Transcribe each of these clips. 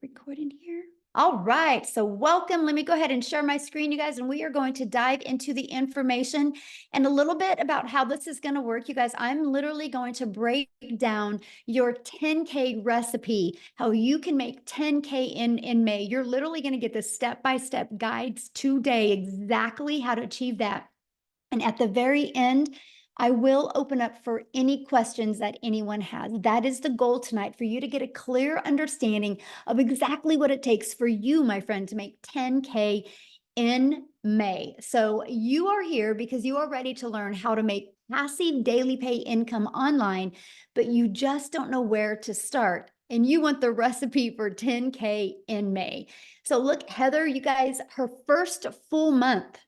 Recording here. All right, so welcome. Let me go ahead and share my screen, you guys, and we are going to dive into the information and a little bit about how this is going to work. You guys, I'm literally going to break down your 10K recipe, how you can make 10K in May. You're literally going to get the step-by-step guides today, exactly how to achieve that. And at the very end, I will open up for any questions that anyone has. That is the goal tonight, for you to get a clear understanding of exactly what it takes for you, my friend, to make 10K in May. So you are here because you are ready to learn how to make passive daily pay income online, but you just don't know where to start. And you want the recipe for 10K in May. So look, Heather, you guys, her first full month,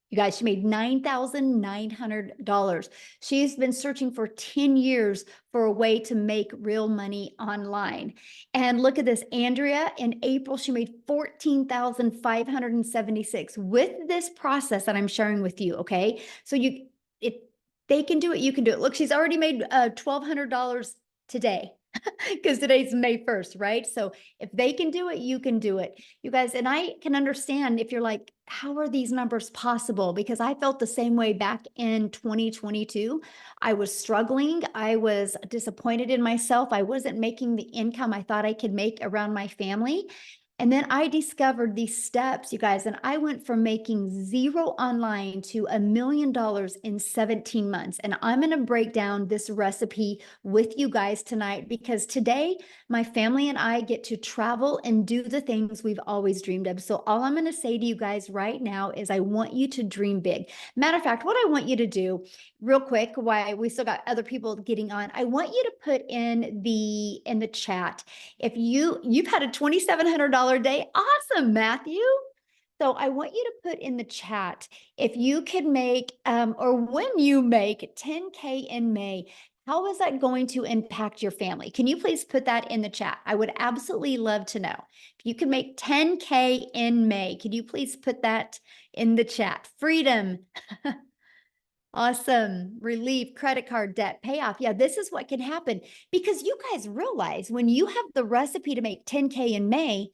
you guys, she made $9,900. She's been searching for 10 years for a way to make real money online. And look at this, Andrea, in April, she made $14,576 with this process that I'm sharing with you, okay? So they can do it, you can do it. Look, she's already made $1,200 today. Because today's May 1st, right? So if they can do it, you can do it. You guys, and I can understand if you're like, how are these numbers possible? Because I felt the same way back in 2022. I was struggling. I was disappointed in myself. I wasn't making the income I thought I could make around my family. And then I discovered these steps, you guys, and I went from making zero online to $1 million in 17 months. And I'm going to break down this recipe with you guys tonight, because today my family and I get to travel and do the things we've always dreamed of. So all I'm going to say to you guys right now is I want you to dream big. Matter of fact, what I want you to do real quick, why we still got other people getting on, I want you to put in the chat, if you've had a $2,700 day, awesome, Matthew. So I want you to put in the chat, if you could make, or when you make 10K in May, how is that going to impact your family? Can you please put that in the chat? I would absolutely love to know. If you can make 10K in May, could you please put that in the chat? Freedom. Awesome. Relief, credit card debt, payoff. Yeah, this is what can happen, because you guys realize when you have the recipe to make 10K in May,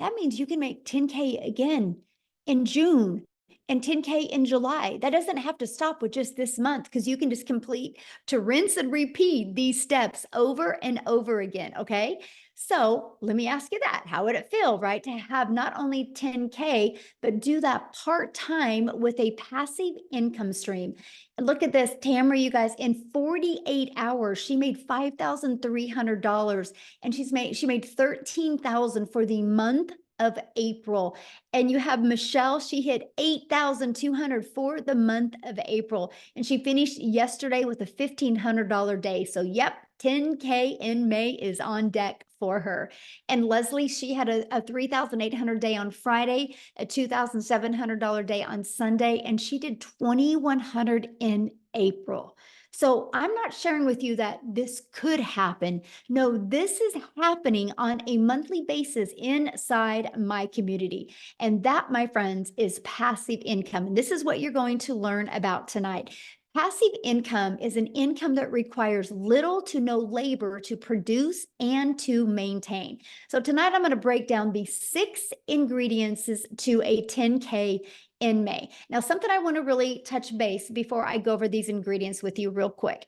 that means you can make 10K again in June and 10K in July. That doesn't have to stop with just this month, because you can just complete to rinse and repeat these steps over and over again. Okay. So let me ask you that. How would it feel, right, to have not only 10K, but do that part-time with a passive income stream? And look at this, Tamara, you guys, in 48 hours, she made $5,300, and she made 13,000 for the month of April. And you have Michelle, she hit 8,200 for the month of April, and she finished yesterday with a $1,500 day. So yep, 10K in May is on deck for her. And Leslie, she had a 3,800 day on Friday, a $2,700 day on Sunday, and she did 2,100 in April. So I'm not sharing with you that this could happen. No, this is happening on a monthly basis inside my community. And that, my friends, is passive income. And this is what you're going to learn about tonight. Passive income is an income that requires little to no labor to produce and to maintain. So tonight I'm going to break down the 6 ingredients to a 10K in May. Now, something I want to really touch base before I go over these ingredients with you real quick.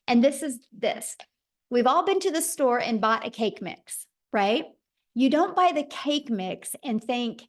And this is this. We've all been to the store and bought a cake mix, right? You don't buy the cake mix and think,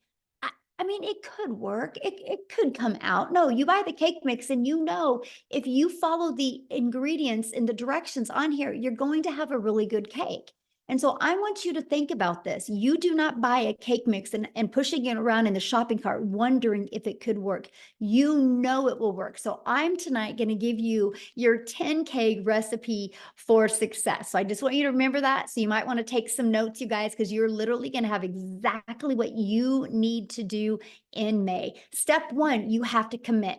I mean, it could work. It could come out. No, you buy the cake mix and you know, if you follow the ingredients and the directions on here, you're going to have a really good cake. And so I want you to think about this. You do not buy a cake mix and pushing it around in the shopping cart, wondering if it could work. You know it will work. So I'm tonight going to give you your 10K recipe for success. So I just want you to remember that. So you might want to take some notes, you guys, because you're literally going to have exactly what you need to do in May. Step 1, you have to commit.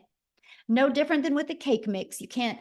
No different than with the cake mix. You can't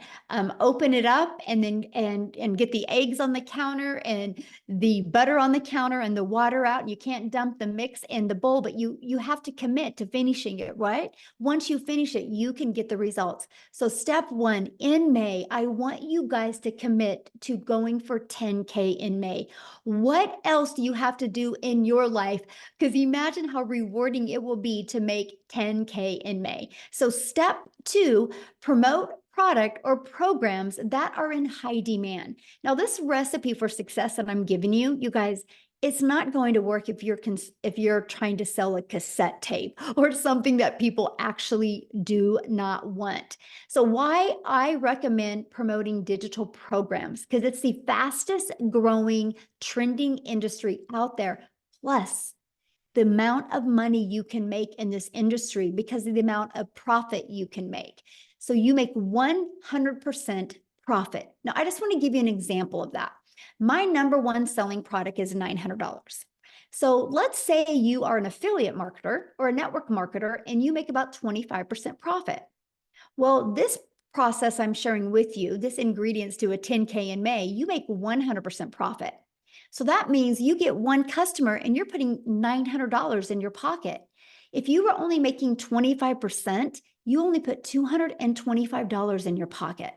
open it up and then and get the eggs on the counter and the butter on the counter and the water out. You can't dump the mix in the bowl, but you have to commit to finishing it, right? Once you finish it, you can get the results. So step one, in May, I want you guys to commit to going for 10K in May. What else do you have to do in your life? Because imagine how rewarding it will be to make 10K in May. So step two, promote product or programs that are in high demand. Now, this recipe for success that I'm giving you, you guys, it's not going to work if you're trying to sell a cassette tape or something that people actually do not want. So why I recommend promoting digital programs, because it's the fastest growing trending industry out there. Plus, the amount of money you can make in this industry because of the amount of profit you can make. So you make 100% profit. Now, I just want to give you an example of that. My number one selling product is $900. So let's say you are an affiliate marketer or a network marketer and you make about 25% profit. Well, this process I'm sharing with you, this ingredients to a 10K in May, you make 100% profit. So that means you get one customer and you're putting $900 in your pocket. If you were only making 25%, you only put $225 in your pocket.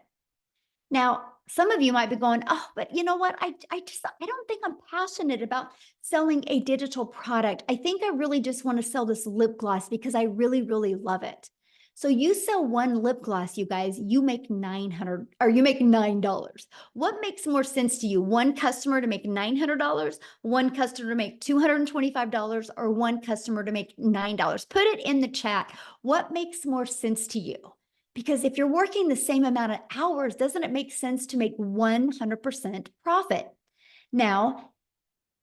Now, some of you might be going, oh, but you know what? I don't think I'm passionate about selling a digital product. I think I really just want to sell this lip gloss because I really, really love it. So you sell one lip gloss, you guys, you make $900 or you make $9. What makes more sense to you? One customer to make $900, one customer to make $225, or one customer to make $9? Put it in the chat. What makes more sense to you? Because if you're working the same amount of hours, doesn't it make sense to make 100% profit? Now,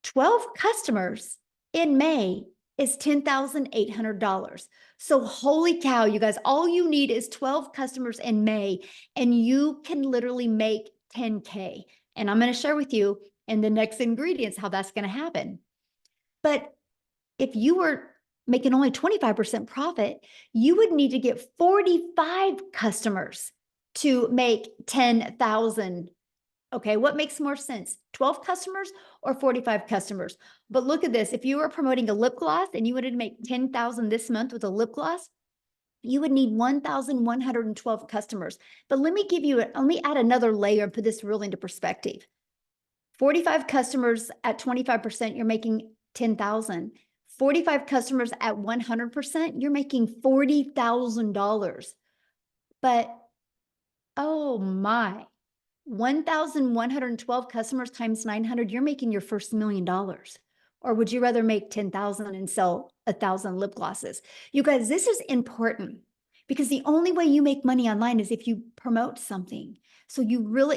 12 customers in May is $10,800. So holy cow, you guys, all you need is 12 customers in May and you can literally make 10K. And I'm going to share with you in the next ingredients how that's going to happen. But if you were making only 25% profit, you would need to get 45 customers to make 10,000. Okay, what makes more sense? 12 customers or 45 customers? But look at this. If you were promoting a lip gloss and you wanted to make 10,000 this month with a lip gloss, you would need 1,112 customers. But let me add another layer and put this really into perspective. 45 customers at 25%, you're making 10,000. 45 customers at 100%, you're making $40,000. But oh my, 1,112 customers times 900, you're making your first $1 million. Or would you rather make 10,000 and sell 1,000 lip glosses? You guys, this is important because the only way you make money online is if you promote something. So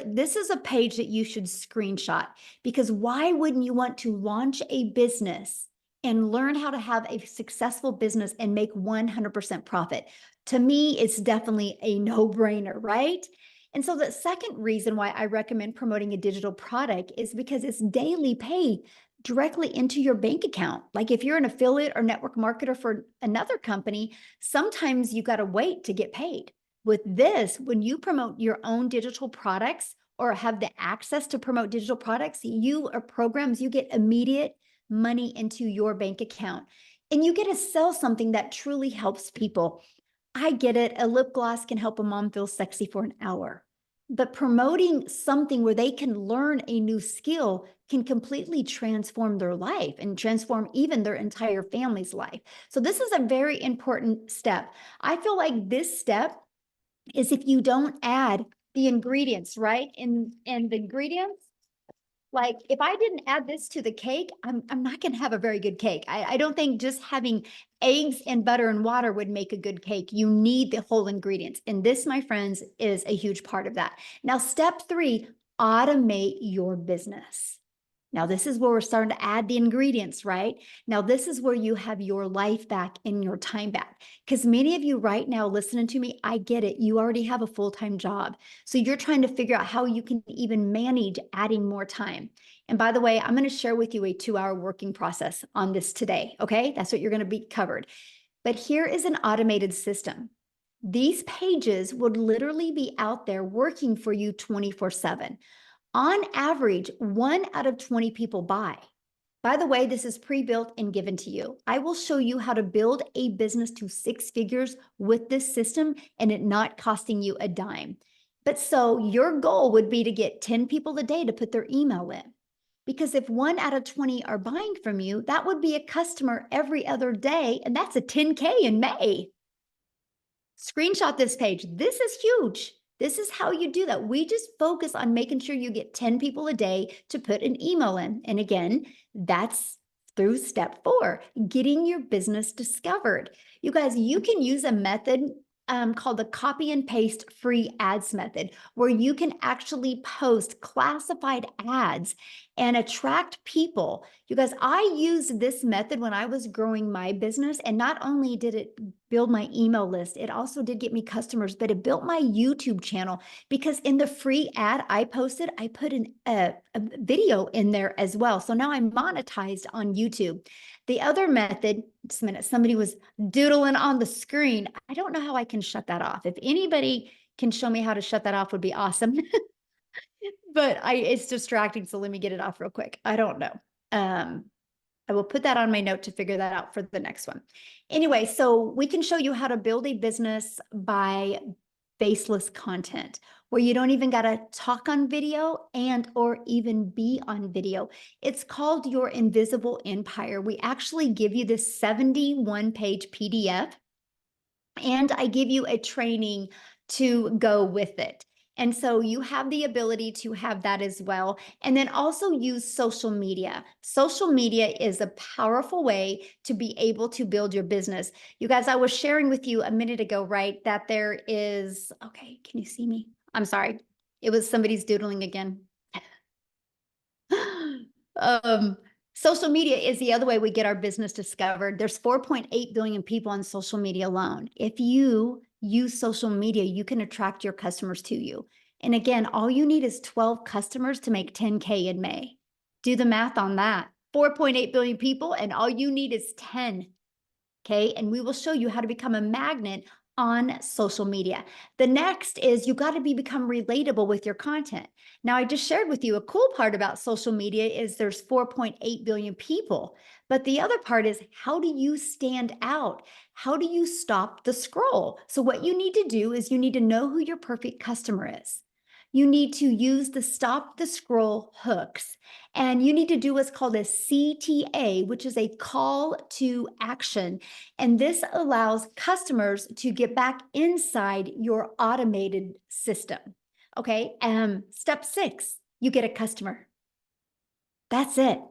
this is a page that you should screenshot, because why wouldn't you want to launch a business and learn how to have a successful business and make 100% profit? To me, it's definitely a no-brainer, right? And so the second reason why I recommend promoting a digital product is because it's daily pay directly into your bank account. Like if you're an affiliate or network marketer for another company, sometimes you got to wait to get paid. With this, when you promote your own digital products or have the access to promote digital products, you or programs, you get immediate money into your bank account. And you get to sell something that truly helps people. I get it. A lip gloss can help a mom feel sexy for an hour. But promoting something where they can learn a new skill can completely transform their life and transform even their entire family's life. So this is a very important step. I feel like this step is if you don't add the ingredients, right? And the ingredients, like if I didn't add this to the cake, I'm not going to have a very good cake. I don't think just having eggs and butter and water would make a good cake. You need the whole ingredients. And this, my friends, is a huge part of that. Now, step 3, automate your business. Now, this is where we're starting to add the ingredients, right? Now, this is where you have your life back and your time back. Because many of you right now listening to me, I get it. You already have a full-time job. So you're trying to figure out how you can even manage adding more time. And by the way, I'm going to share with you a 2-hour working process on this today. Okay, that's what you're going to be covered. But here is an automated system. these pages would literally be out there working for you 24/7. On average, 1 out of 20 people buy. By the way, this is pre-built and given to you. I will show you how to build a business to 6 figures with this system and it not costing you a dime. But so your goal would be to get 10 people a day to put their email in. Because if 1 out of 20 are buying from you, that would be a customer every other day, and that's a 10K in May. Screenshot this page. This is huge. This is how you do that. We just focus on making sure you get 10 people a day to put an email in. And again, that's through step 4, getting your business discovered. You guys, you can use a method called the copy and paste free ads method, where you can actually post classified ads and attract people. You guys, I used this method when I was growing my business, and not only did it build my email list, it also did get me customers, but it built my YouTube channel, because in the free ad I posted, I put a video in there as well. So now I'm monetized on YouTube. The other method, just a minute, somebody was doodling on the screen. I don't know how I can shut that off. If anybody can show me how to shut that off, would be awesome. But it's distracting, so let me get it off real quick. I don't know. I will put that on my note to figure that out for the next one. Anyway, so we can show you how to build a business by faceless content, where you don't even got to talk on video and or even be on video. It's called your invisible empire. We actually give you this 71-page PDF, and I give you a training to go with it. And so you have the ability to have that as well. And then also use social media. Social media is a powerful way to be able to build your business. You guys, I was sharing with you a minute ago, right, that there is, okay, can you see me? I'm sorry. It was somebody's doodling again. Social media is the other way we get our business discovered. There's 4.8 billion people on social media alone. If you use social media, you can attract your customers to you. And again, all you need is 12 customers to make 10K in May. Do the math on that. 4.8 billion people, and all you need is 10. Okay. And we will show you how to become a magnet on social media. The next is you got to become relatable with your content. Now, I just shared with you a cool part about social media is there's 4.8 billion people, but the other part is, how do you stand out? How do you stop the scroll? So what you need to do is you need to know who your perfect customer is. You need to use the stop the scroll hooks, and you need to do what's called a CTA, which is a call to action. And this allows customers to get back inside your automated system. Okay. Step 6, you get a customer. That's it.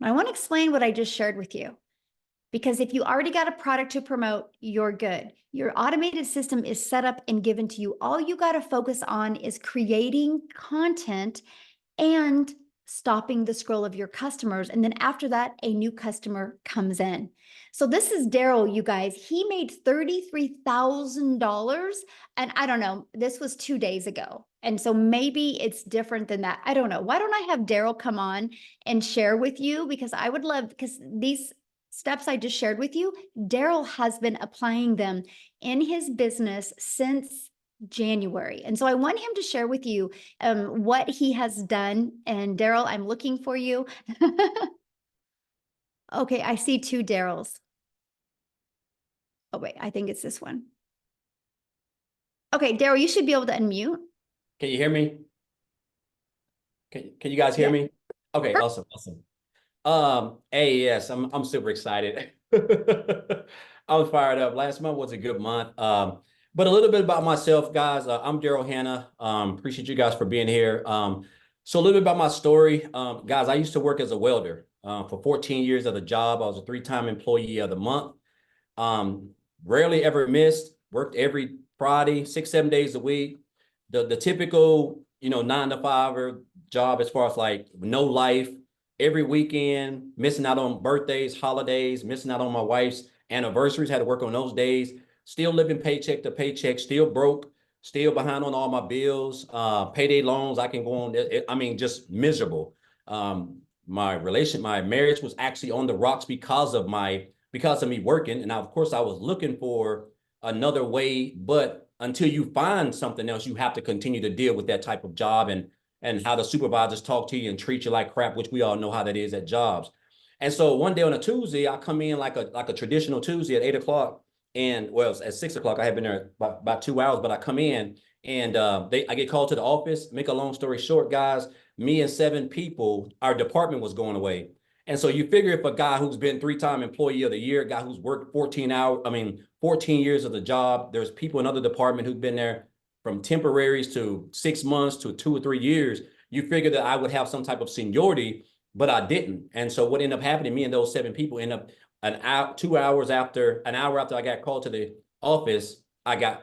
I want to explain what I just shared with you, because if you already got a product to promote, you're good. Your automated system is set up and given to you. All you got to focus on is creating content and stopping the scroll of your customers. And then after that, a new customer comes in. So this is Daryl, you guys. He made $33,000. And I don't know, this was 2 days ago. And so maybe it's different than that. I don't know. Why don't I have Daryl come on and share with you? Because I would love, because these steps I just shared with you, Daryl has been applying them in his business since January. And so I want him to share with you what he has done. And Daryl, I'm looking for you. Okay, I see 2 Daryls. Oh, wait, I think it's this one. Okay, Daryl, you should be able to unmute. Can you hear me? Can you guys hear me? Okay, awesome, awesome. Hey, yes, I'm super excited. I'm fired up. Last month was a good month. But a little bit about myself, guys. I'm Daryl Hanna. Appreciate you guys for being here. So a little bit about my story. Guys, I used to work as a welder for 14 years at a job. I was a 3-time employee of the month. Rarely ever missed, worked every Friday, 6-7 days a week. The typical, 9-to-5 job, as far as like no life, every weekend, missing out on birthdays, holidays, missing out on my wife's anniversaries, had to work on those days, still living paycheck to paycheck, still broke, still behind on all my bills, payday loans. I can go on. I mean, just miserable. My marriage was actually on the rocks because of me working. And of course I was looking for another way. But until you find something else, you have to continue to deal with that type of job and how the supervisors talk to you and treat you like crap, which we all know how that is at jobs. And so one day on a Tuesday, I come in like a traditional Tuesday at 8 o'clock. And well, at 6 o'clock, I had been there about 2 hours, but I come in and I get called to the office. Make a long story short, guys, me and 7 people, our department was going away. And so you figure if a guy who's been 3-time employee of the year, a guy who's worked 14 years of the job, there's people in other department who've been there from temporaries to 6 months to 2 or 3 years. You figure that I would have some type of seniority, but I didn't. And so what ended up happening, me and those 7 people end up an hour after I got called to the office,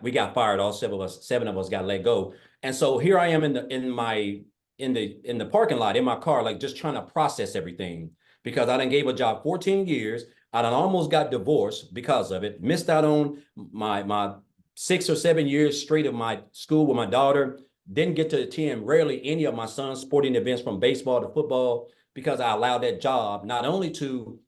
we got fired. All 7 of us got let go. And so here I am in the parking lot in my car, like just trying to process everything because I done gave a job 14 years. I done almost got divorced because of it. Missed out on my 6 or 7 years straight of my school with my daughter. Didn't get to attend rarely any of my son's sporting events from baseball to football because I allowed that job not only to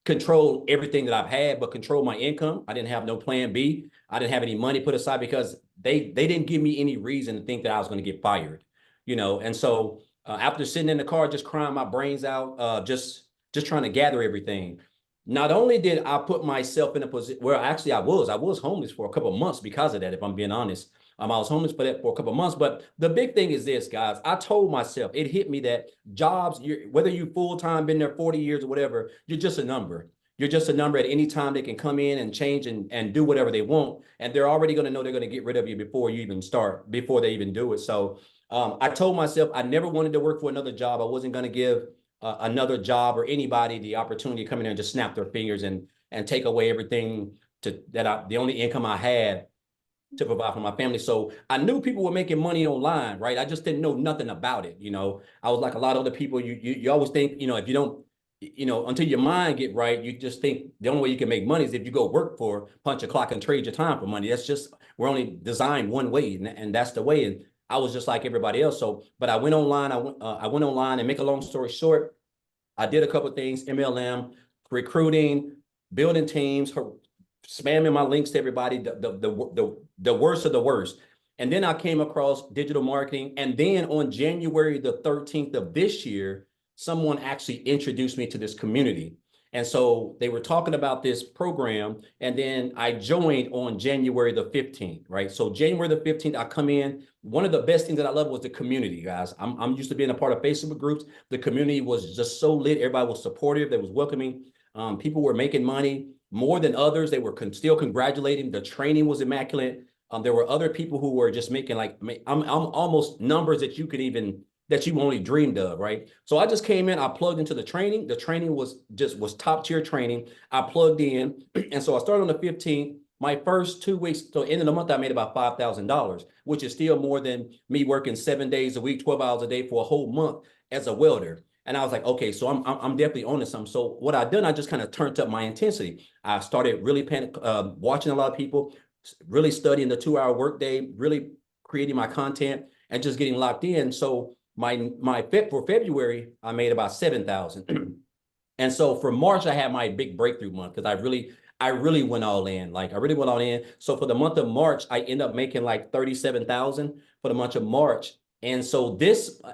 control everything that I've had, but control my income. I didn't have no plan B. I didn't have any money put aside because they didn't give me any reason to think that I was going to get fired, And so after sitting in the car, just crying my brains out, just trying to gather everything. Not only did I put myself in a position where actually I was homeless for a couple of months because of that, if I'm being honest. I was homeless for a couple of months. But the big thing is this, guys. I told myself, it hit me that jobs, whether you full-time, been there 40 years or whatever, you're just a number. You're just a number at any time. They can come in and change and do whatever they want. And they're already going to know they're going to get rid of you before you even start, before they even do it. So I told myself I never wanted to work for another job. I wasn't going to give another job or anybody the opportunity to come in there and just snap their fingers and take away everything the only income I had to provide for my family. So I knew people were making money online, right? I just didn't know nothing about it. I was like a lot of other people. You always think, if you don't, until your mind get right, you just think the only way you can make money is if you go work for punch a clock and trade your time for money. We're only designed one way, and that's the way. And I was just like everybody else. So, but I went online. I went online, and make a long story short, I did a couple of things: MLM, recruiting, building teams, spamming my links to everybody, the worst of the worst. And then I came across digital marketing. And then on January the 13th of this year, someone actually introduced me to this community. And so they were talking about this program. And then I joined on January the 15th, right? So January the 15th, I come in. One of the best things that I love was the community, guys. I'm used to being a part of Facebook groups. The community was just so lit. Everybody was supportive. They was welcoming. People were making money more than others. They were still congratulating. The training was immaculate. There were other people who were just making I'm almost numbers that you only dreamed of, right? So I just came in, I plugged into the training. The training was top tier training. I plugged in. And so I started on the 15th. My first 2 weeks, so end of the month, I made about $5,000, which is still more than me working 7 days a week, 12 hours a day for a whole month as a welder. And I was like, okay, so I'm definitely on to something. So what I done, I just kind of turned up my intensity. I started really watching a lot of people, really studying the 2-hour workday, really creating my content and just getting locked in. So for February, I made about 7,000. And so for March, I had my big breakthrough month because I really went all in. Like I really went all in. So for the month of March, I ended up making like 37,000 for the month of March. And so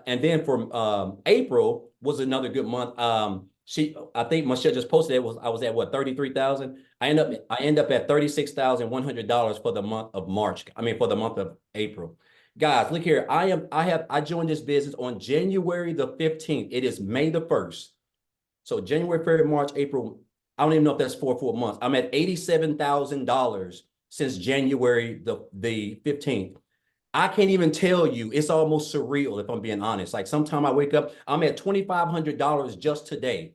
and then for April was another good month. I think Michelle just posted it. I was at what, 33,000. I end up at $36,100 for the month of March. For the month of April. Guys, look here. I joined this business on January the 15th. It is May the 1st. So January, February, March, April. I don't even know if that's 4 months. I'm at $87,000 since January the 15th. I can't even tell you. It's almost surreal if I'm being honest. Like sometime I wake up, I'm at $2,500 just today.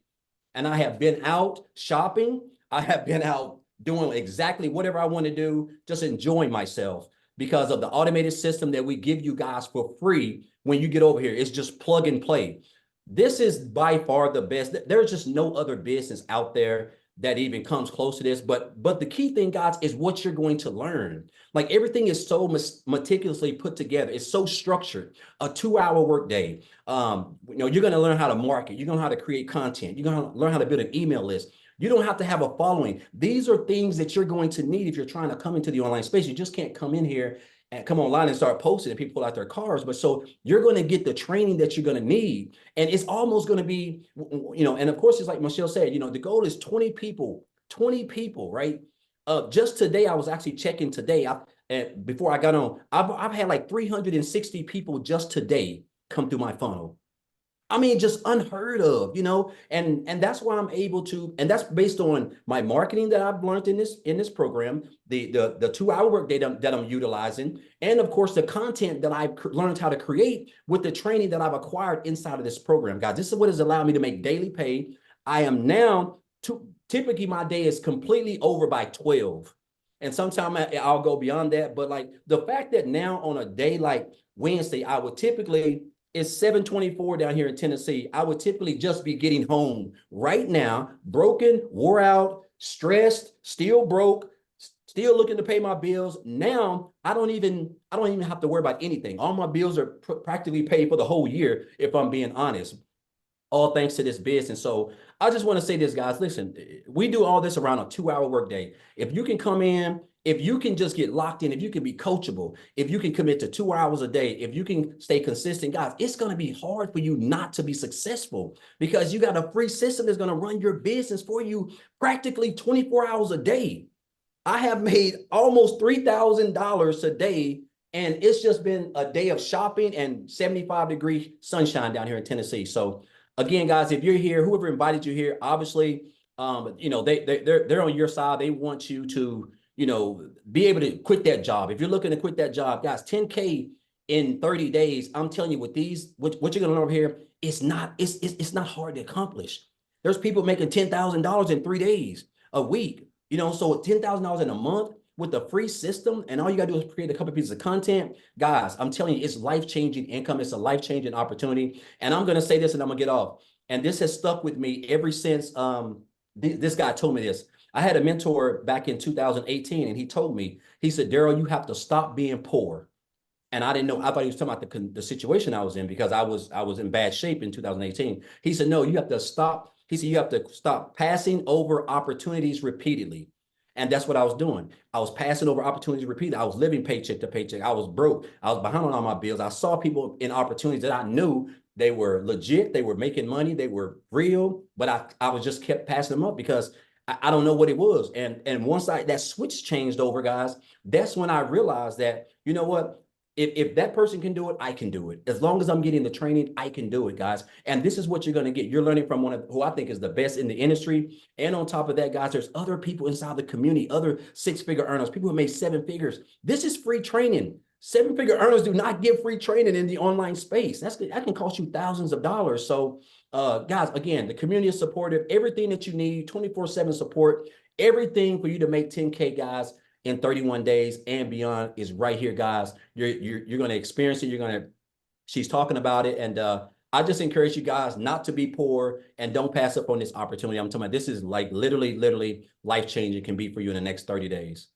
And I have been out shopping. I have been out doing exactly whatever I want to do, just enjoying myself because of the automated system that we give you guys for free when you get over here. It's just plug and play. This is by far the best. There's just no other business out there that even comes close to this. But the key thing, guys, is what you're going to learn. Like everything is so meticulously put together. It's so structured. A 2-hour workday. You're going to learn how to market. You're going to learn how to create content. You're going to learn how to build an email list. You don't have to have a following. These are things that you're going to need if you're trying to come into the online space. You just can't come in here and come online and start posting and people pull out their cars. But so you're going to get the training that you're going to need. And it's almost going to be, and of course, it's like Michelle said, the goal is 20 people, right? Just today, I was actually checking today. And before I got on, I've had like 360 people just today come through my funnel. I mean, just unheard of, and that's why I'm able to, and that's based on my marketing that I've learned in this program, the 2-hour workday that I'm utilizing, and of course the content that I've learned how to create with the training that I've acquired inside of this program, guys. This is what has allowed me to make daily pay. I am now typically my day is completely over by 12, and sometimes I'll go beyond that. But like the fact that now on a day like Wednesday, I would typically. It's 7:24 down here in Tennessee. I would typically just be getting home right now, broken, wore out, stressed, still broke, still looking to pay my bills. Now I don't even have to worry about anything. All my bills are practically paid for the whole year, if I'm being honest. All thanks to this business. So I just want to say this, guys. Listen, we do all this around a 2-hour workday. If you can come in, if you can just get locked in, if you can be coachable, if you can commit to 2 hours a day, if you can stay consistent, guys, it's going to be hard for you not to be successful because you got a free system that's going to run your business for you practically 24 hours a day. I have made almost $3,000 a day, and it's just been a day of shopping and 75-degree sunshine down here in Tennessee. So again, guys, if you're here, whoever invited you here, obviously, they're on your side. They want you to, be able to quit that job. If you're looking to quit that job, guys, 10K in 30 days, I'm telling you, with these, what you're gonna learn over here, it's not hard to accomplish. There's people making $10,000 in 3 days, a week, so $10,000 in a month with a free system, and all you gotta do is create a couple pieces of content. Guys, I'm telling you, it's life-changing income. It's a life-changing opportunity. And I'm gonna say this and I'm gonna get off. And this has stuck with me ever since this guy told me this. I had a mentor back in 2018, and he told me, he said, Daryl, you have to stop being poor. And I didn't know, I thought he was talking about the situation I was in because I was in bad shape in 2018. He said, no, you have to stop. He said, you have to stop passing over opportunities repeatedly. And that's what I was doing. I was passing over opportunities repeatedly. I was living paycheck to paycheck. I was broke. I was behind on all my bills. I saw people in opportunities that I knew they were legit. They were making money. They were real. But I was just kept passing them up because I don't know what it was. And once that switch changed over, guys, that's when I realized that, you know what? If that person can do it, I can do it. As long as I'm getting the training, I can do it, guys. And this is what you're going to get. You're learning from one of who I think is the best in the industry. And on top of that, guys, there's other people inside the community, other 6-figure earners, people who made 7 figures. This is free training. 7-figure earners do not give free training in the online space. That can cost you thousands of dollars. So, guys, again, the community is supportive. Everything that you need, 24/7 support, everything for you to make 10K, guys, in 31 days and beyond is right here, guys. You're going to experience it. She's talking about it. And I just encourage you guys not to be poor and don't pass up on this opportunity. I'm talking about this is like literally life-changing, can be for you in the next 30 days.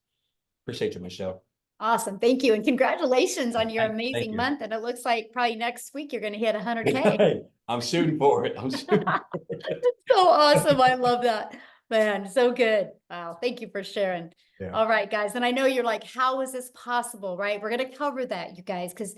Appreciate you, Michelle. Awesome. Thank you. And congratulations on your Thank amazing you. month. And it looks like probably next week you're going to hit 100K. I'm shooting for it. I'm shooting for it. So awesome. I love that, man. So good. Wow. Thank you for sharing. Yeah. All right, guys. And I know you're like, how is this possible? Right? We're going to cover that, you guys, because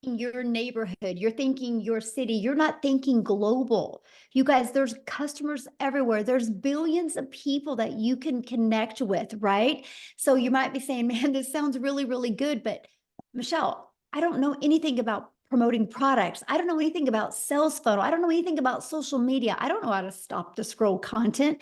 your neighborhood, you're thinking your city, you're not thinking global. You guys, there's customers everywhere. There's billions of people that you can connect with, right? So you might be saying, man, this sounds really, really good. But Michelle, I don't know anything about promoting products. I don't know anything about sales funnel. I don't know anything about social media. I don't know how to stop the scroll content.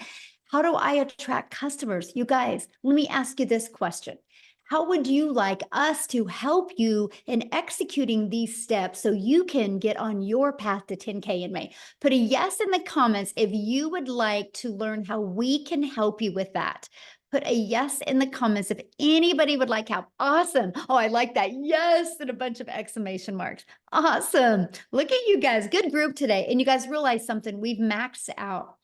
How do I attract customers? You guys, let me ask you this question. How would you like us to help you in executing these steps so you can get on your path to 10K in May? Put a yes in the comments if you would like to learn how we can help you with that. Put a yes in the comments if anybody would like help. Awesome. Oh, I like that. Yes, and a bunch of exclamation marks. Awesome. Look at you guys. Good group today. And you guys realize something. We've maxed out.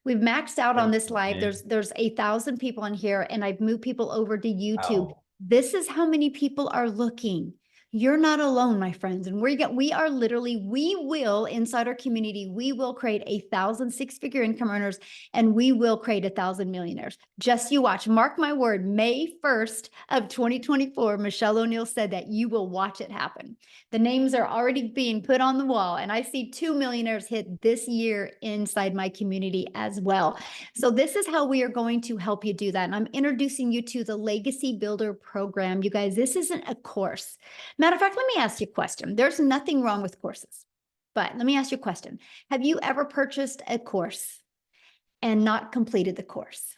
We've maxed out on this live. There's 1,000 people in here, and I've moved people over to YouTube. Wow. This is how many people are looking. You're not alone, my friends. And we are literally, we will inside our community, we will create 1,000 six-figure income earners, and we will create 1,000 millionaires. Just you watch. Mark my word, May 1st of 2024, Michelle O'Neill said that you will watch it happen. The names are already being put on the wall, and I see 2 millionaires hit this year inside my community as well. So this is how we are going to help you do that. And I'm introducing you to the Legacy Builder program. You guys, this isn't a course. Matter of fact, let me ask you a question. There's nothing wrong with courses, but let me ask you a question. Have you ever purchased a course and not completed the course?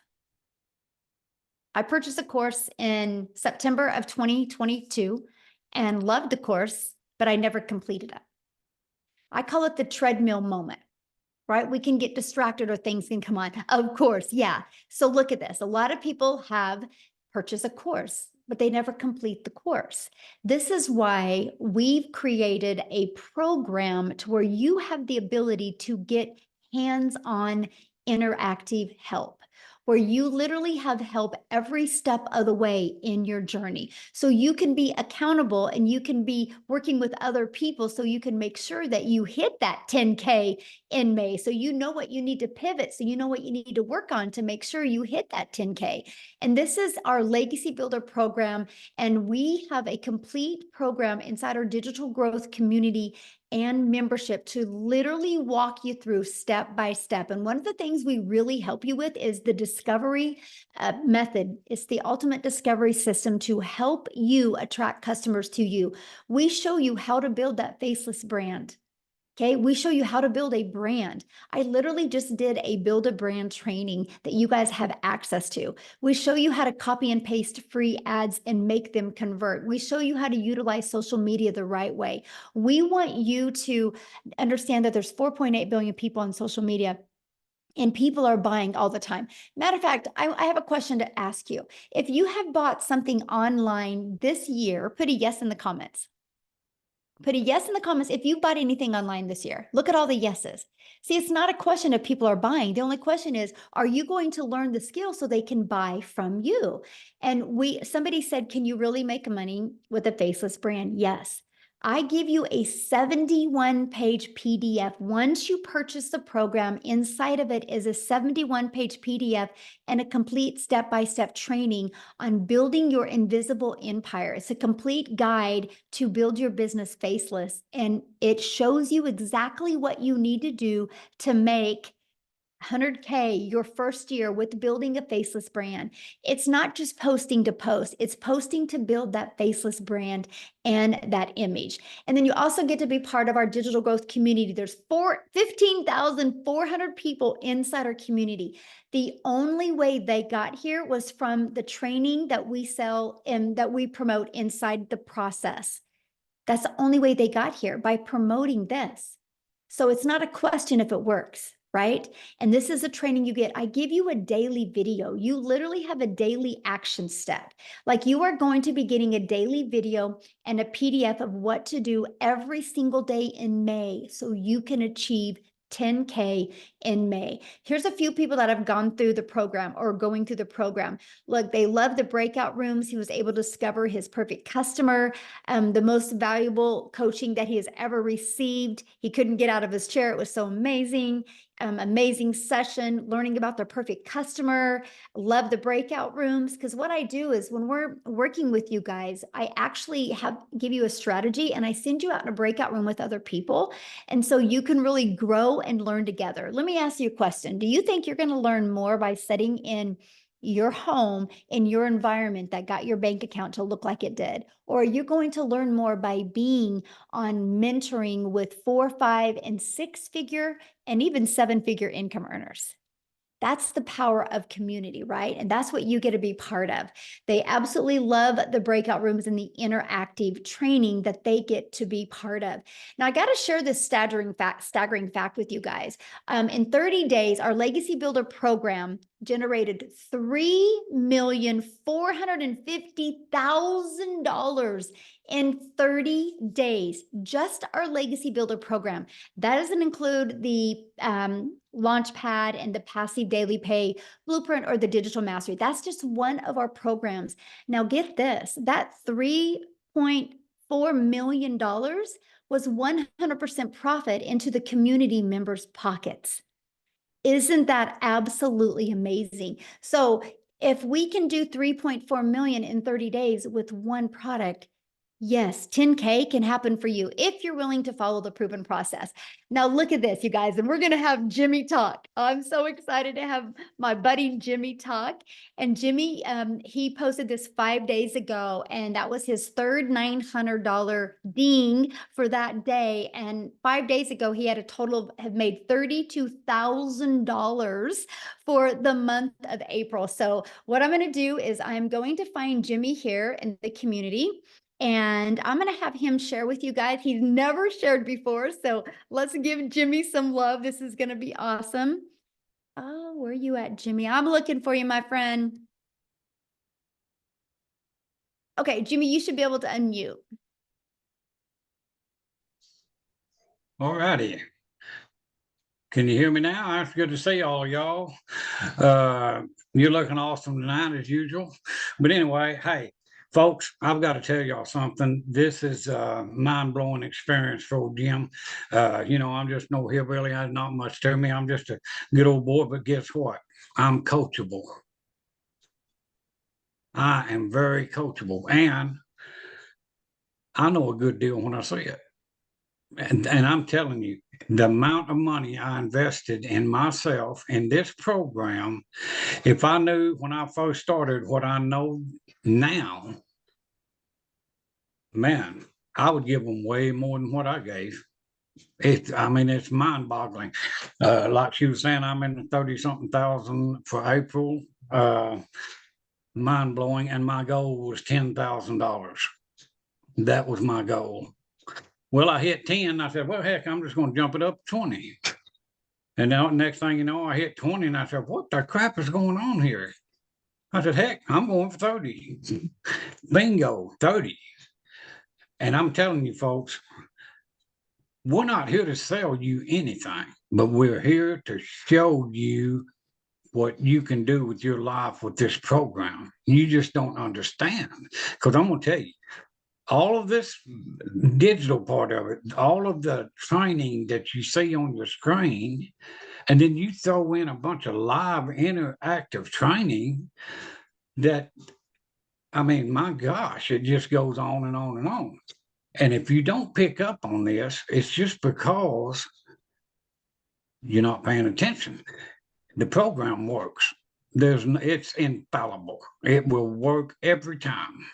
I purchased a course in September of 2022 and loved the course, but I never completed it. I call it the treadmill moment, right? We can get distracted or things can come on. Of course, yeah. So look at this. A lot of people have purchased a course, but they never complete the course. This is why we've created a program to where you have the ability to get hands-on interactive help, where you literally have help every step of the way in your journey. So you can be accountable and you can be working with other people so you can make sure that you hit that 10K in May. So you know what you need to pivot. So you know what you need to work on to make sure you hit that 10K. And this is our Legacy Builder program. And we have a complete program inside our digital growth community and membership to literally walk you through step by step. And one of the things we really help you with is the discovery method. It's the ultimate discovery system to help you attract customers to you. We show you how to build that faceless brand. Okay, we show you how to build a brand. I literally just did a build a brand training that you guys have access to. We show you how to copy and paste free ads and make them convert. We show you how to utilize social media the right way. We want you to understand that there's 4.8 billion people on social media. And people are buying all the time. Matter of fact, I have a question to ask you. If you have bought something online this year, put a yes in the comments. Put a yes in the comments if you bought anything online this year. Look at all the yeses. See, it's not a question if people are buying. The only question is, are you going to learn the skill so they can buy from you? And somebody said, can you really make money with a faceless brand? Yes. I give you a 71-page PDF. Once you purchase the program, inside of it is a 71-page PDF and a complete step-by-step training on building your invisible empire. It's a complete guide to build your business faceless, and it shows you exactly what you need to do to make 100K your first year with building a faceless brand. It's not just posting to post, it's posting to build that faceless brand and that image. And then you also get to be part of our digital growth community. There's 15,400 people inside our community. The only way they got here was from the training that we sell and that we promote inside the process. That's the only way they got here, by promoting this. So it's not a question if it works, right? And this is a training you get. I give you a daily video. You literally have a daily action step. Like, you are going to be getting a daily video and a PDF of what to do every single day in May so you can achieve 10K in May. Here's a few people that have gone through the program or going through the program. Look, they love the breakout rooms. He was able to discover his perfect customer, the most valuable coaching that he has ever received. He couldn't get out of his chair. It was so amazing. Amazing session, learning about their perfect customer. Love the breakout rooms, because what I do is when we're working with you guys, I actually give you a strategy and I send you out in a breakout room with other people. And so you can really grow and learn together. Let me ask you a question. Do you think you're going to learn more by sitting in your home, in your environment that got your bank account to look like it did? Or are you going to learn more by being on mentoring with 4, 5, and 6-figure and even 7-figure income earners? That's the power of community, right? And that's what you get to be part of. They absolutely love the breakout rooms and the interactive training that they get to be part of. Now, I got to share this staggering fact with you guys. In 30 days, our Legacy Builder program generated $3,450,000 in 30 days. Just our Legacy Builder program. That doesn't include the Launchpad and the Passive Daily Pay Blueprint or the Digital Mastery. That's just one of our programs. Now get this, that million was 100% profit into the community members' pockets. Isn't that absolutely amazing? So if we can do 3.4 million in 30 days with one product, yes, 10K can happen for you if you're willing to follow the proven process. Now look at this, you guys, and we're going to have Jimmy talk. I'm so excited to have my buddy Jimmy talk. And Jimmy, he posted this 5 days ago, and that was his third $900 ding for that day. And 5 days ago, he had a total have made $32,000 for the month of April. So what I'm going to do is I'm going to find Jimmy here in the community. And I'm going to have him share with you guys. He's never shared before. So let's give Jimmy some love. This is going to be awesome. Oh, where are you at, Jimmy? I'm looking for you, my friend. Okay, Jimmy, you should be able to unmute. All righty. Can you hear me now? It's good to see all y'all. You're looking awesome tonight as usual. But anyway, hey, folks, I've got to tell y'all something. This is a mind-blowing experience for Jim. I'm just no hillbilly. There's not much to me. I'm just a good old boy, but guess what? I'm coachable. I am very coachable, and I know a good deal when I see it. And I'm telling you, the amount of money I invested in myself in this program, if I knew when I first started what I know now, man, I would give them way more than what I gave. It's mind-boggling. Like she was saying, I'm in the 30-something thousand for April. Mind-blowing, and my goal was $10,000. That was my goal. Well, I hit 10. I said, well, heck, I'm just going to jump it up to 20. And now, next thing you know, I hit 20, and I said, what the crap is going on here? I said, heck, I'm going for 30. Bingo, 30. And I'm telling you, folks, we're not here to sell you anything, but we're here to show you what you can do with your life with this program. You just don't understand. Because I'm going to tell you, all of this digital part of it, all of the training that you see on your screen, and then you throw in a bunch of live interactive training that, my gosh, it just goes on and on and on. And if you don't pick up on this, it's just because you're not paying attention. The program works. It's infallible. It will work every time.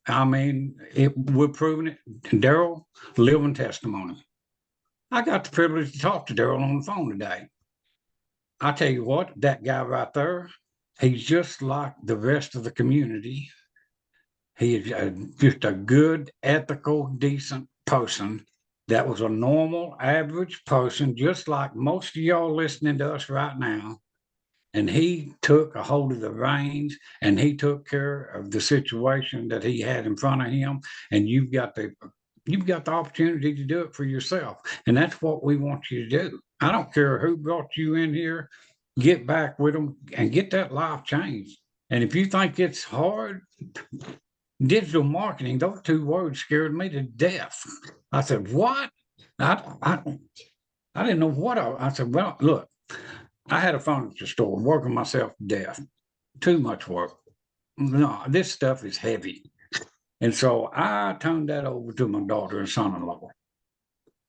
We're proving it. Daryl, living testimony. I got the privilege to talk to Daryl on the phone today. I tell you what, that guy right there, he's just like the rest of the community. He is just a good, ethical, decent person. That was a normal, average person, just like most of y'all listening to us right now. And he took a hold of the reins, and he took care of the situation that he had in front of him. And you've got the opportunity to do it for yourself. And that's what we want you to do. I don't care who brought you in here, get back with them and get that life changed. And if you think it's hard, digital marketing, those two words scared me to death. I said, what? I didn't know what I said, well, look, I had a furniture store working myself to death. Too much work. No, this stuff is heavy. And so I turned that over to my daughter and son-in-law.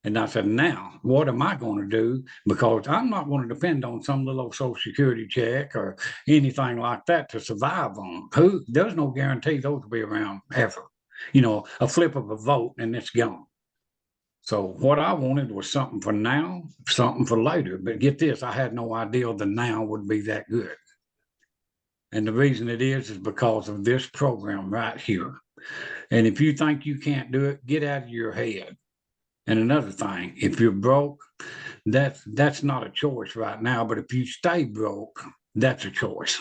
And I said, now, what am I going to do? Because I'm not going to depend on some little Social Security check or anything like that to survive on. There's no guarantee those will be around ever. A flip of a vote and it's gone. So what I wanted was something for now, something for later. But get this, I had no idea the now would be that good. And the reason it is because of this program right here. And if you think you can't do it, get out of your head. And another thing, if you're broke, that's not a choice right now. But if you stay broke, that's a choice.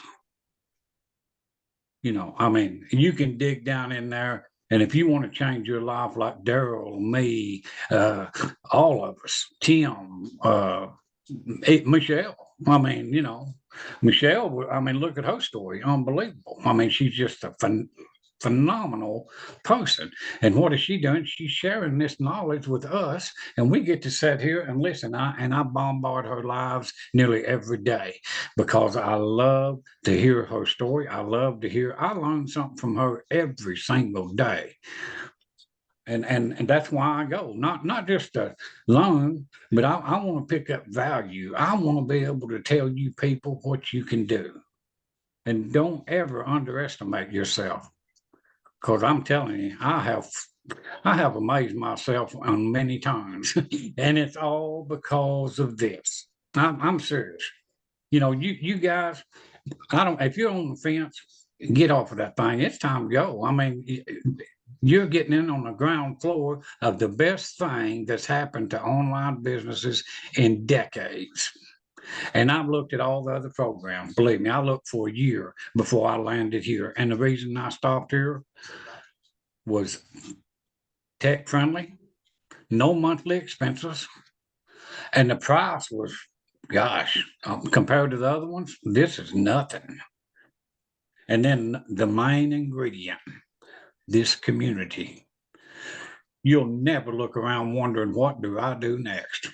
You can dig down in there. And if you want to change your life like Daryl, me, all of us, Tim, Michelle, Michelle, look at her story. Unbelievable. She's just a phenomenal person. And what is she doing? She's sharing this knowledge with us, and we get to sit here and listen. I bombard her lives nearly every day because I love to hear her story. I learn something from her every single day. And that's why I go, not just to learn, but I want to pick up value. I want to be able to tell you people what you can do. And don't ever underestimate yourself. Because I'm telling you, I have amazed myself on many times. And it's all because of this. I'm serious. You know, you guys, if you're on the fence, get off of that thing. It's time to go. I mean, you're getting in on the ground floor of the best thing that's happened to online businesses in decades. And I've looked at all the other programs. Believe me, I looked for a year before I landed here. And the reason I stopped here was tech friendly, no monthly expenses, and the price was, gosh, compared to the other ones, this is nothing. And then the main ingredient, this community. You'll never look around wondering, what do I do next?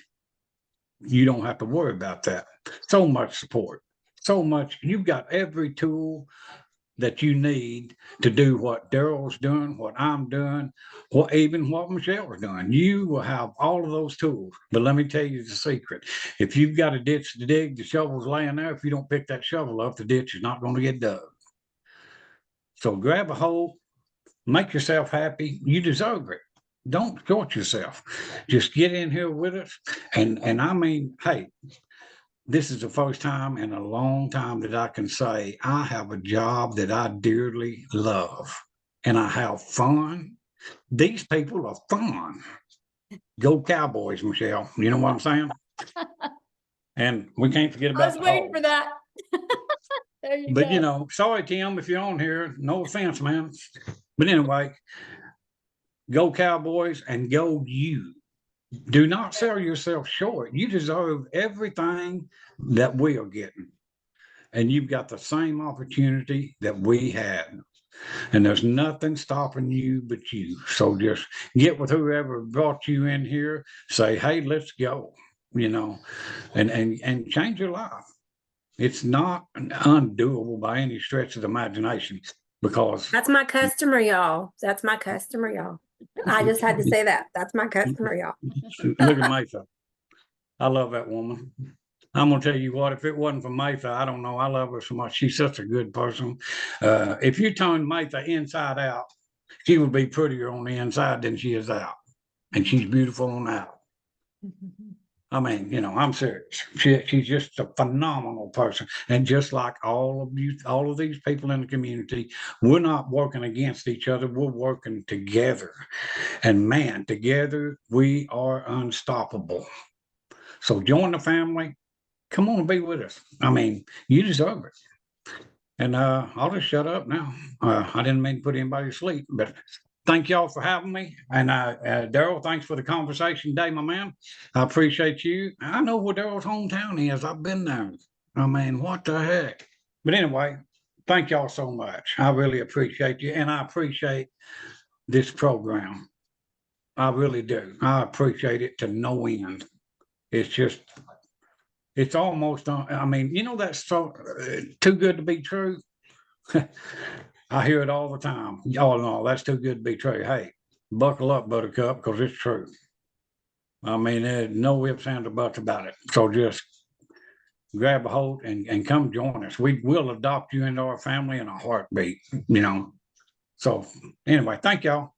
You don't have to worry about that. So much support, so much. You've got every tool that you need to do what Daryl's doing, what I'm doing, even what Michelle's doing. You will have all of those tools. But let me tell you the secret. If you've got a ditch to dig, the shovel's laying there. If you don't pick that shovel up, the ditch is not going to get dug. So grab a hole, make yourself happy. You deserve it. Don't short yourself. Just get in here with us. And I mean, hey, this is the first time in a long time that I can say I have a job that I dearly love and I have fun. These people are fun. Go Cowboys, Michelle. You know what I'm saying? And we can't forget about I was waiting for that. There you But go. you know, sorry, Tim, if you're on here, no offense, man. But anyway, go Cowboys and go you. Do not sell yourself short. You deserve everything that we are getting. And you've got the same opportunity that we had. And there's nothing stopping you but you. So just get with whoever brought you in here, say, hey, let's go, you know, and change your life. It's not undoable by any stretch of the imagination because That's my customer, y'all. That's my customer, y'all. I just had to say that. That's my customer, y'all. look at Mayfa. I love that woman. I'm gonna tell you what, if it wasn't for Mayfa, I don't know. I love her so much. She's such a good person. If you turn Mayfa inside out, she would be prettier on the inside than she is out. And she's beautiful on out. I mean, you know, I'm serious. She's just a phenomenal person. And just like all of you, all of these people in the community, we're not working against each other. We're working together. And man, together we are unstoppable. So join the family. Come on and be with us. I mean, you deserve it. And I'll just shut up now. I didn't mean to put anybody to sleep, but thank y'all for having me. And Daryl, thanks for the conversation today, my man. I appreciate you. I know where Daryl's hometown is. I've been there. I mean, what the heck? But anyway, thank y'all so much. I really appreciate you. And I appreciate this program. I really do. I appreciate it to no end. It's just, it's almost, I mean, you know, that's so too good to be true. I hear it all the time. Y'all know that's too good to be true. Hey, buckle up, Buttercup, because it's true. I mean, there's no ifs, ands, or buts about it. So just grab a hold and come join us. We will adopt you into our family in a heartbeat, you know. So anyway, thank y'all.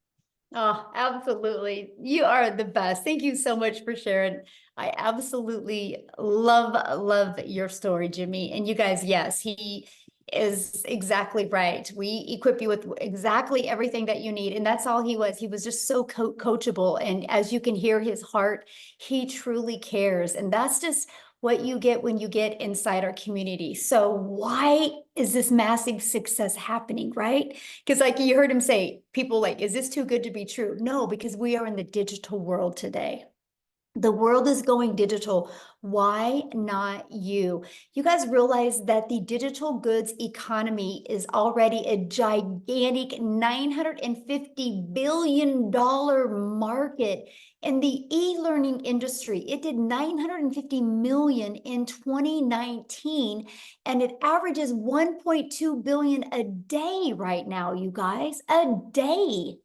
Oh, absolutely. You are the best. Thank you so much for sharing. I absolutely love your story, Jimmy. And you guys, yes, he is exactly right. We equip you with exactly everything that you need. And that's all he was. He was just so coachable. And as you can hear his heart, he truly cares. And that's just what you get when you get inside our community. So why is this massive success happening, right? Because like you heard him say, people like, is this too good to be true? No, because we are in the digital world today. The world is going digital. Why not you? You guys realize that the digital goods economy is already a gigantic $950 billion market in the e-learning industry. It did 950 million in 2019, and it averages 1.2 billion a day right now, you guys, a day.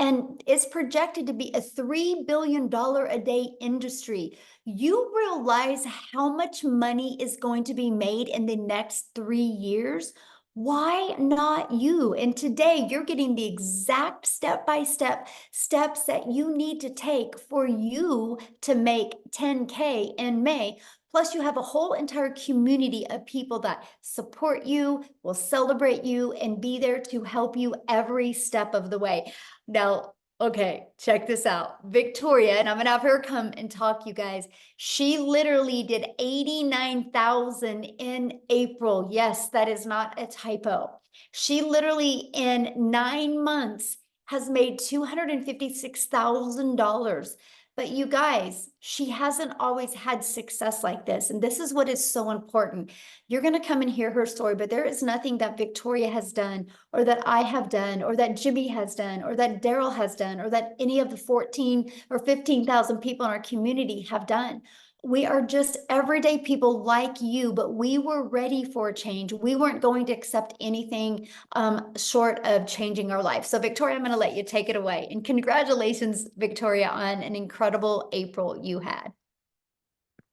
And it's projected to be a $3 billion a day industry. You realize how much money is going to be made in the next 3 years? Why not you? And today you're getting the exact step-by-step steps that you need to take for you to make 10K in May. Plus, you have a whole entire community of people that support you, will celebrate you, and be there to help you every step of the way. Now, okay, check this out. Victoria, and I'm gonna have her come and talk, you guys. She literally did 89,000 in April. Yes, that is not a typo. She literally in 9 months has made $256,000. But you guys, she hasn't always had success like this. And this is what is so important. You're going to come and hear her story, but there is nothing that Victoria has done, or that I have done, or that Jimmy has done, or that Daryl has done, or that any of the 14 or 15,000 people in our community have done. We are just everyday people like you, but we were ready for a change. We weren't going to accept anything short of changing our life. So Victoria, I'm going to let you take it away. And congratulations, Victoria, on an incredible April you had.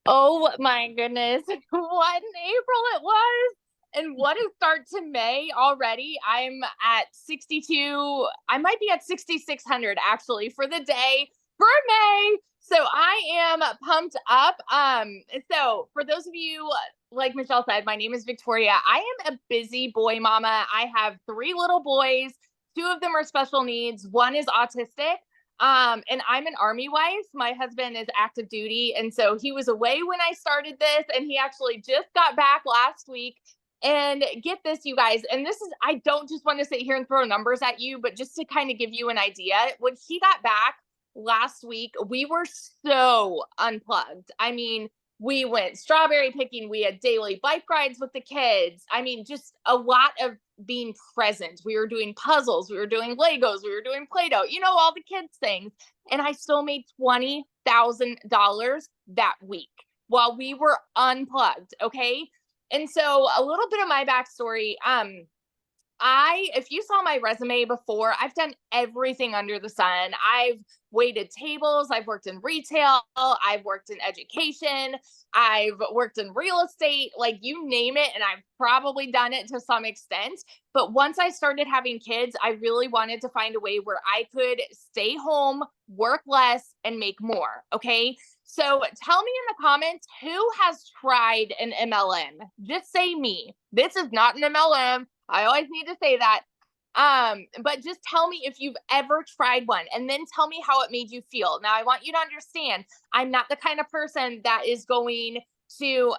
Oh my goodness, what an April it was. And what a start to May already. I'm at 62, I might be at 6,600 actually for the day for May. So I am pumped up. So for those of you, like Michelle said, my name is Victoria. I am a busy boy mama. I have 3 little boys. 2 of them are special needs. 1 is autistic. And I'm an Army wife. My husband is active duty. And so he was away when I started this, and he actually just got back last week. And get this, you guys, and this is, I don't just want to sit here and throw numbers at you, but just to kind of give you an idea, when he got back last week, we were so unplugged. I mean, we went strawberry picking, we had daily bike rides with the kids. I mean, just a lot of being present. We were doing puzzles, we were doing Legos, we were doing Play-Doh, you know, all the kids things. And I still made $20,000 that week while we were unplugged. Okay. And so a little bit of my backstory, if you saw my resume before, I've done everything under the sun. I've waited tables, I've worked in retail, I've worked in education, I've worked in real estate, like you name it, and I've probably done it to some extent. But once I started having kids, I really wanted to find a way where I could stay home, work less, and make more. Okay. So tell me in the comments, who has tried an MLM? Just say me. This is not an MLM. I always need to say that. But just tell me if you've ever tried one, and then tell me how it made you feel. Now, I want you to understand, I'm not the kind of person that is going to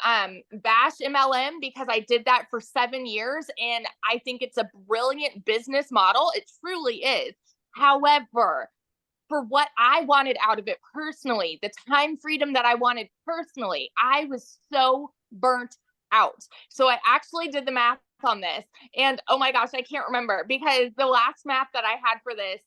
bash MLM, because I did that for 7 years, and I think it's a brilliant business model. It truly is. However, for what I wanted out of it personally, the time freedom that I wanted personally, I was so burnt out. So I actually did the math on this, and oh my gosh, I can't remember, because the last math that I had for this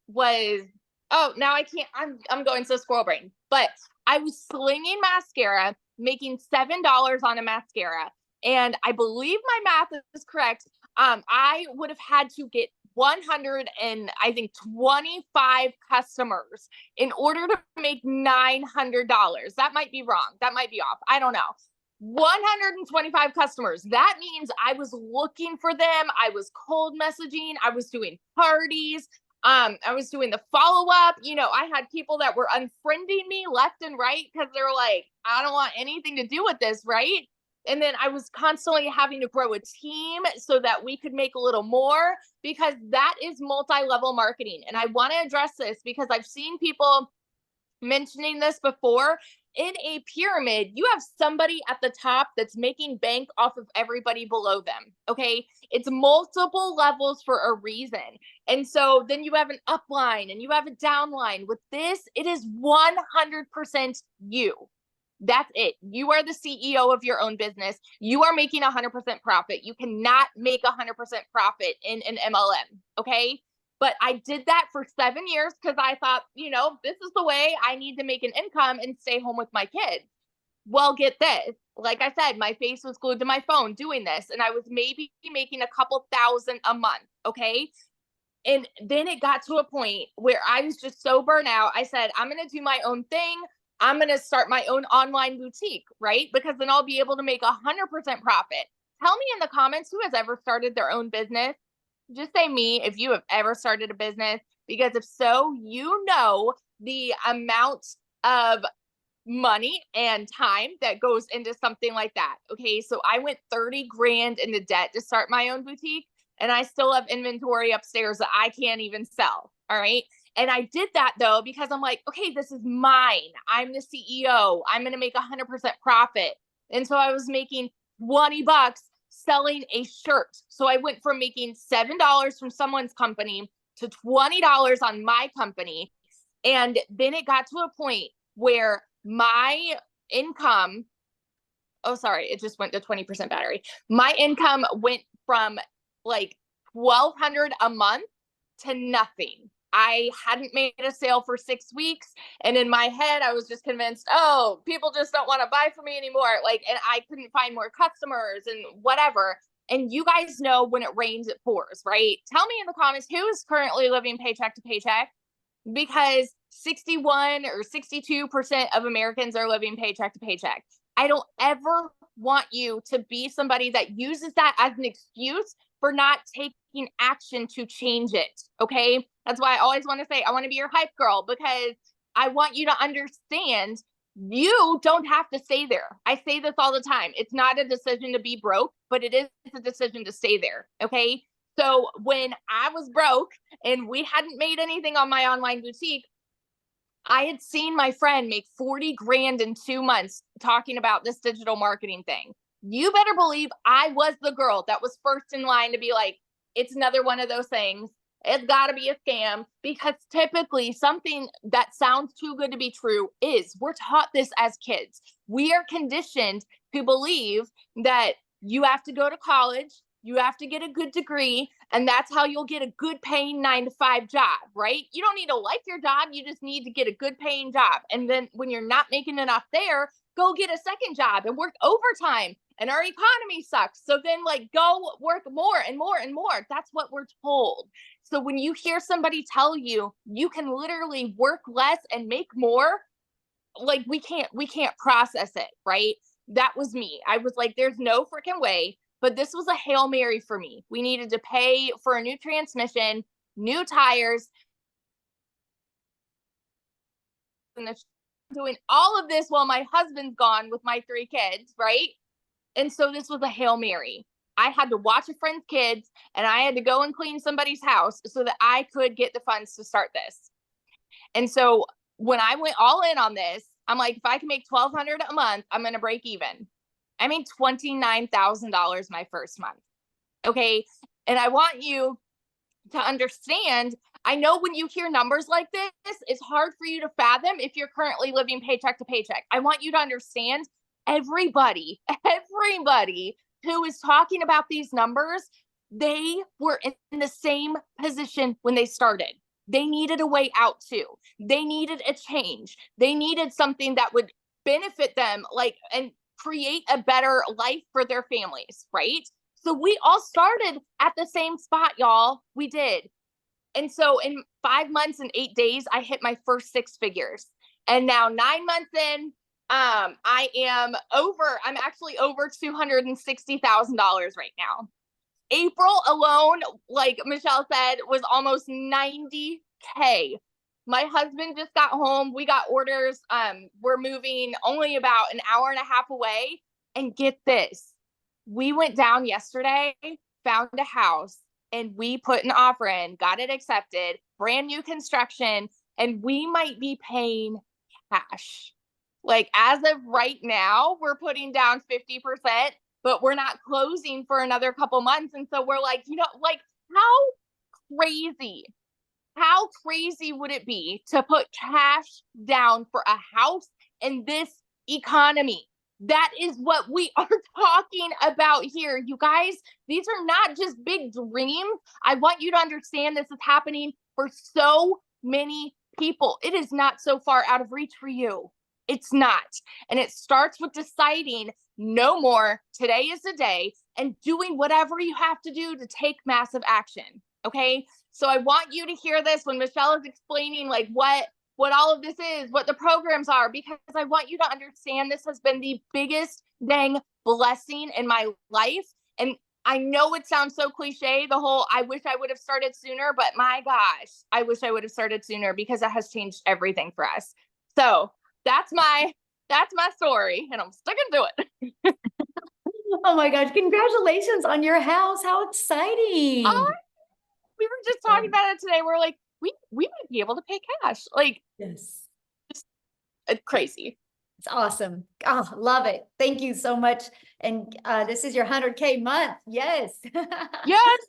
was, oh, now I can't, I'm going so squirrel brain, but I was slinging mascara, making $7 on a mascara, and I believe my math is correct. I would have had to get 125 customers in order to make $900. That might be wrong. That might be off. I don't know. 125 customers. That means I was looking for them. I was cold messaging. I was doing parties. I was doing the follow-up. You know, I had people that were unfriending me left and right because they were like, I don't want anything to do with this, right? And then I was constantly having to grow a team so that we could make a little more, because that is multi-level marketing. And I want to address this because I've seen people mentioning this before, in a pyramid, you have somebody at the top that's making bank off of everybody below them. Okay. It's multiple levels for a reason. And so then you have an upline and you have a downline. With this, it is 100% you. That's it. You are the CEO of your own business. You are making 100% profit. You cannot make 100% profit in an MLM. Okay. But I did that for 7 years because I thought, this is the way I need to make an income and stay home with my kids. Well, get this. Like I said, my face was glued to my phone doing this, and I was maybe making a couple thousand a month. Okay. And then it got to a point where I was just so burnt out. I said, I'm going to do my own thing. I'm going to start my own online boutique, right? Because then I'll be able to make 100% profit. Tell me in the comments who has ever started their own business. Just say me if you have ever started a business, because if so, the amount of money and time that goes into something like that. Okay. So I went 30 grand into debt to start my own boutique, and I still have inventory upstairs that I can't even sell. All right. And I did that though, because I'm like, okay, this is mine. I'm the CEO. I'm going to make 100% profit. And so I was making $20 selling a shirt. So I went from making $7 from someone's company to $20 on my company. And then it got to a point where my income, it just went to 20% battery. My income went from like $1,200 a month to nothing. I hadn't made a sale for 6 weeks. And in my head, I was just convinced, people just don't want to buy from me anymore. And I couldn't find more customers and whatever. And you guys know when it rains, it pours, right? Tell me in the comments who is currently living paycheck to paycheck, because 61 or 62% of Americans are living paycheck to paycheck. I don't ever want you to be somebody that uses that as an excuse for not taking action to change it. Okay. That's why I always want to say, I want to be your hype girl, because I want you to understand you don't have to stay there. I say this all the time. It's not a decision to be broke, but it is a decision to stay there. Okay. So when I was broke and we hadn't made anything on my online boutique, I had seen my friend make 40 grand in 2 months talking about this digital marketing thing. You better believe I was the girl that was first in line to be like, it's another one of those things. It's got to be a scam, because typically something that sounds too good to be true is. We're taught this as kids. We are conditioned to believe that you have to go to college, you have to get a good degree, and that's how you'll get a good paying 9-to-5 job, right? You don't need to like your job. You just need to get a good paying job. And then when you're not making enough there, go get a second job and work overtime. And our economy sucks. So then go work more and more and more. That's what we're told. So when you hear somebody tell you, you can literally work less and make more, we can't process it, right? That was me. I was like, there's no freaking way. But this was a Hail Mary for me. We needed to pay for a new transmission, new tires, and doing all of this while my husband's gone with my 3 kids, right? And so this was a Hail Mary. I had to watch a friend's kids, and I had to go and clean somebody's house so that I could get the funds to start this. And so when I went all in on this, I'm like, if I can make $1,200 a month, I'm going to break even. I made $29,000 my first month. Okay. And I want you to understand, I know when you hear numbers like this, it's hard for you to fathom if you're currently living paycheck to paycheck. I want you to understand, everybody who is talking about these numbers, they were in the same position when they started. They needed a way out too. They needed a change. They needed something that would benefit them, and create a better life for their families, right? So we all started at the same spot, y'all. We did. And so in 5 months and 8 days, I hit my first 6 figures. And now 9 months in, I'm actually over $260,000 right now. April alone, like Michelle said, was almost 90K. My husband just got home. We got orders. We're moving only about an hour and a half away. And get this, we went down yesterday, found a house, and we put an offer in, got it accepted, brand new construction, and we might be paying cash. Like as of right now, we're putting down 50%, but we're not closing for another couple months. And so we're like, like crazy, how crazy would it be to put cash down for a house in this economy? That is what we are talking about here. You guys, these are not just big dreams. I want you to understand this is happening for so many people. It is not so far out of reach for you. It's not. And it starts with deciding no more. Today is the day, and doing whatever you have to do to take massive action. Okay. So I want you to hear this when Michelle is explaining like what all of this is, what the programs are, because I want you to understand this has been the biggest dang blessing in my life. And I know it sounds so cliche, the whole I wish I would have started sooner, but my gosh, I wish I would have started sooner because it has changed everything for us. So that's my story, and I'm sticking to it. Oh my gosh, congratulations on your house. How exciting. We were just talking about it today. We're like, we might be able to pay cash. Like, Yes. crazy. It's awesome. Oh, love it. Thank you so much. And this is your 100K month. Yes. Yes.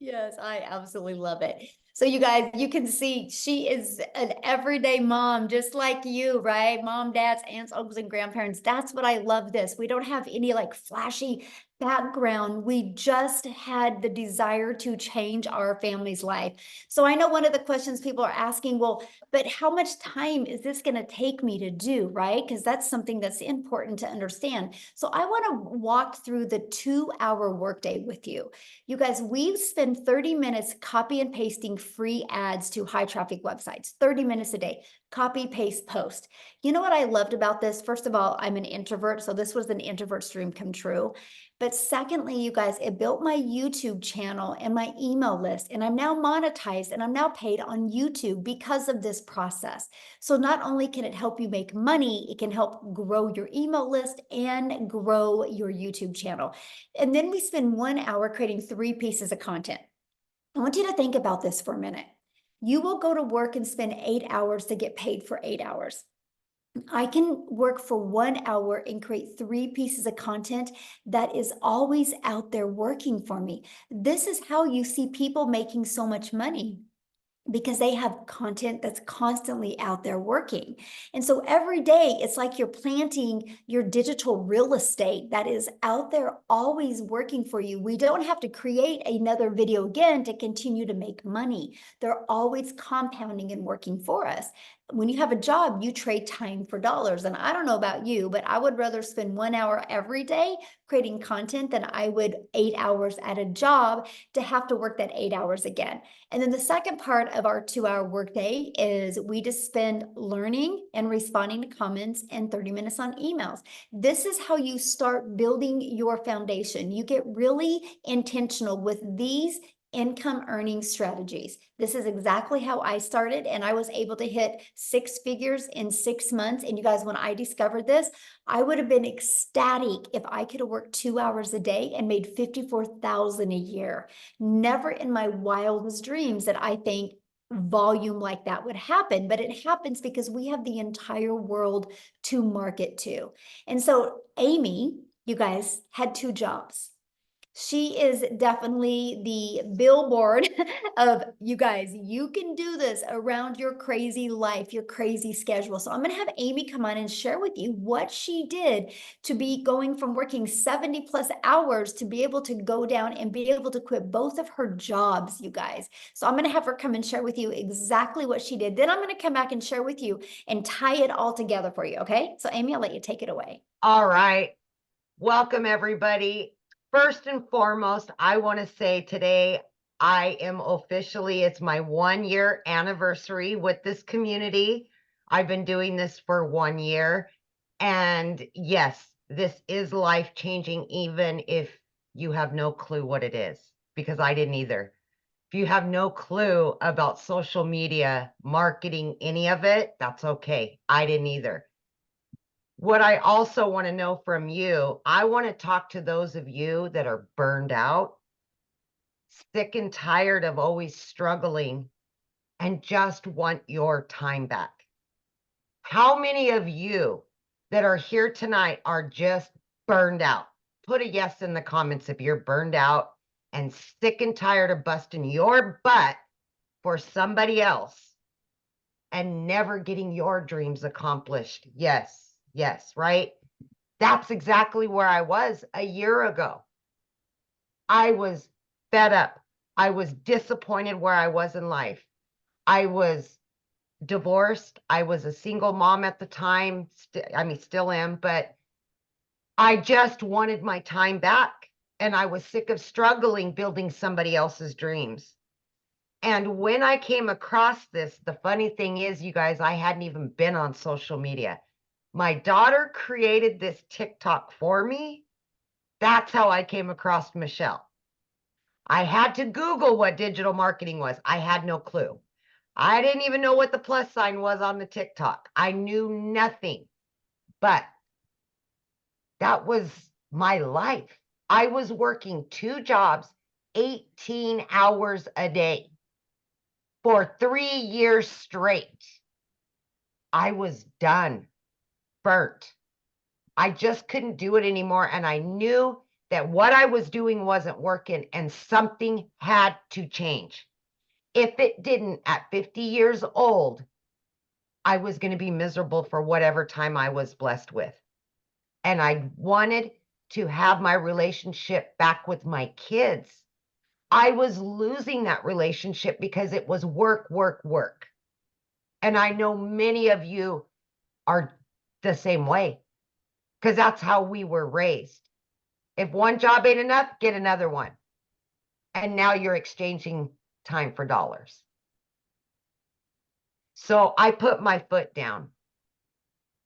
Yes, I absolutely love it. So you guys, you can see she is an everyday mom, just like you, right? Mom, dads, aunts, uncles, and grandparents. That's what I love this. We don't have any like flashy background. We just had the desire to change our family's life. So I know one of the questions people are asking, well, but how much time is this going to take me to do, right? Because that's something that's important to understand. So I want to walk through the 2-hour workday with you. You guys, we spend 30 minutes copy and pasting free ads to high traffic websites, 30 minutes a day, copy, paste, post. You know what I loved about this? First of all, I'm an introvert, so this was an introvert's dream come true. But secondly, you guys, it built my YouTube channel and my email list, and I'm now monetized and I'm now paid on YouTube because of this process. So not only can it help you make money, it can help grow your email list and grow your YouTube channel. And then we spend 1 hour creating 3 pieces of content. I want you to think about this for a minute. You will go to work and spend 8 hours to get paid for 8 hours. I can work for 1 hour and create 3 pieces of content that is always out there working for me. This is how you see people making so much money, because they have content that's constantly out there working. And so every day it's like you're planting your digital real estate that is out there always working for you. We don't have to create another video again to continue to make money. They're always compounding and working for us. When you have a job, you trade time for dollars. And I don't know about you, but I would rather spend 1 hour every day creating content than I would 8 hours at a job to have to work that 8 hours again. And then the second part of our 2-hour workday is we just spend learning and responding to comments and 30 minutes on emails. This is how you start building your foundation. You get really intentional with these income earning strategies. This is exactly how I started, and I was able to hit 6 figures in 6 months. And you guys, when I discovered this, I would have been ecstatic if I could have worked 2 hours a day and made $54,000 a year. Never in my wildest dreams that I think volume like that would happen, but it happens because we have the entire world to market to. And so Amy, you guys, had 2 jobs. She is definitely the billboard of, you guys, you can do this around your crazy life, your crazy schedule. So I'm going to have Amy come on and share with you what she did to be going from working 70 plus hours to be able to go down and be able to quit both of her jobs, you guys. So I'm going to have her come and share with you exactly what she did. Then I'm going to come back and share with you and tie it all together for you. Okay. So Amy, I'll let you take it away. All right. Welcome, everybody. First and foremost, I want to say today I am officially, it's my 1-year anniversary with this community. I've been doing this for 1 year. And yes, this is life-changing, even if you have no clue what it is, because I didn't either. If you have no clue about social media, marketing, any of it, that's okay. I didn't either. What I also want to know from you, I want to talk to those of you that are burned out, sick and tired of always struggling, and just want your time back. How many of you that are here tonight are just burned out? Put a yes in the comments if you're burned out and sick and tired of busting your butt for somebody else and never getting your dreams accomplished. Yes, yes, right? That's exactly where I was a year ago. I was fed up. I was disappointed where I was in life. I was divorced. I was a single mom at the time. Still am, but I just wanted my time back. And I was sick of struggling building somebody else's dreams. And when I came across this, the funny thing is, you guys, I hadn't even been on social media. My daughter created this TikTok for me. That's how I came across Michelle. I had to Google what digital marketing was. I had no clue. I didn't even know what the plus sign was on the TikTok. I knew nothing, but that was my life. I was working 2 jobs, 18 hours a day for 3 years straight. I was done, burnt. I just couldn't do it anymore. And I knew that what I was doing wasn't working and something had to change. If it didn't, at 50 years old, I was going to be miserable for whatever time I was blessed with. And I wanted to have my relationship back with my kids. I was losing that relationship because it was work, work, work. And I know many of you are the same way because that's how we were raised. If one job ain't enough, get another one. And now you're exchanging time for dollars. So I put my foot down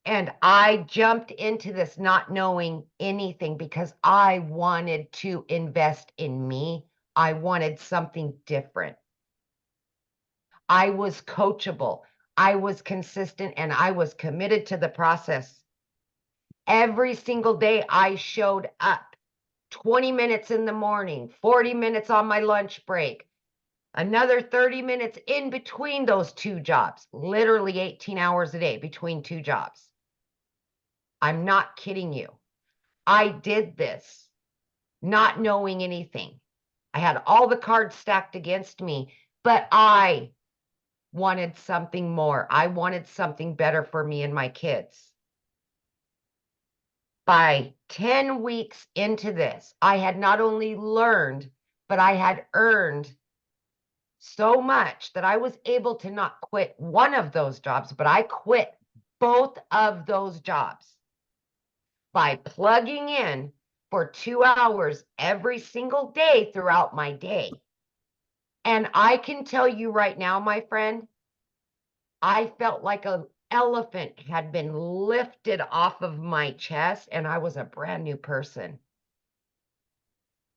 and I jumped into this not knowing anything because I wanted to invest in me. I wanted something different. I was coachable. I was consistent and I was committed to the process. Every single day I showed up 20 minutes in the morning, 40 minutes on my lunch break, another 30 minutes in between those 2 jobs, literally 18 hours a day between 2 jobs. I'm not kidding you. I did this not knowing anything. I had all the cards stacked against me, but I wanted something more. I wanted something better for me and my kids. By 10 weeks into this, I had not only learned, but I had earned so much that I was able to not quit one of those jobs, but I quit both of those jobs by plugging in for 2 hours every single day throughout my day. And I can tell you right now, my friend, I felt like an elephant had been lifted off of my chest and I was a brand new person.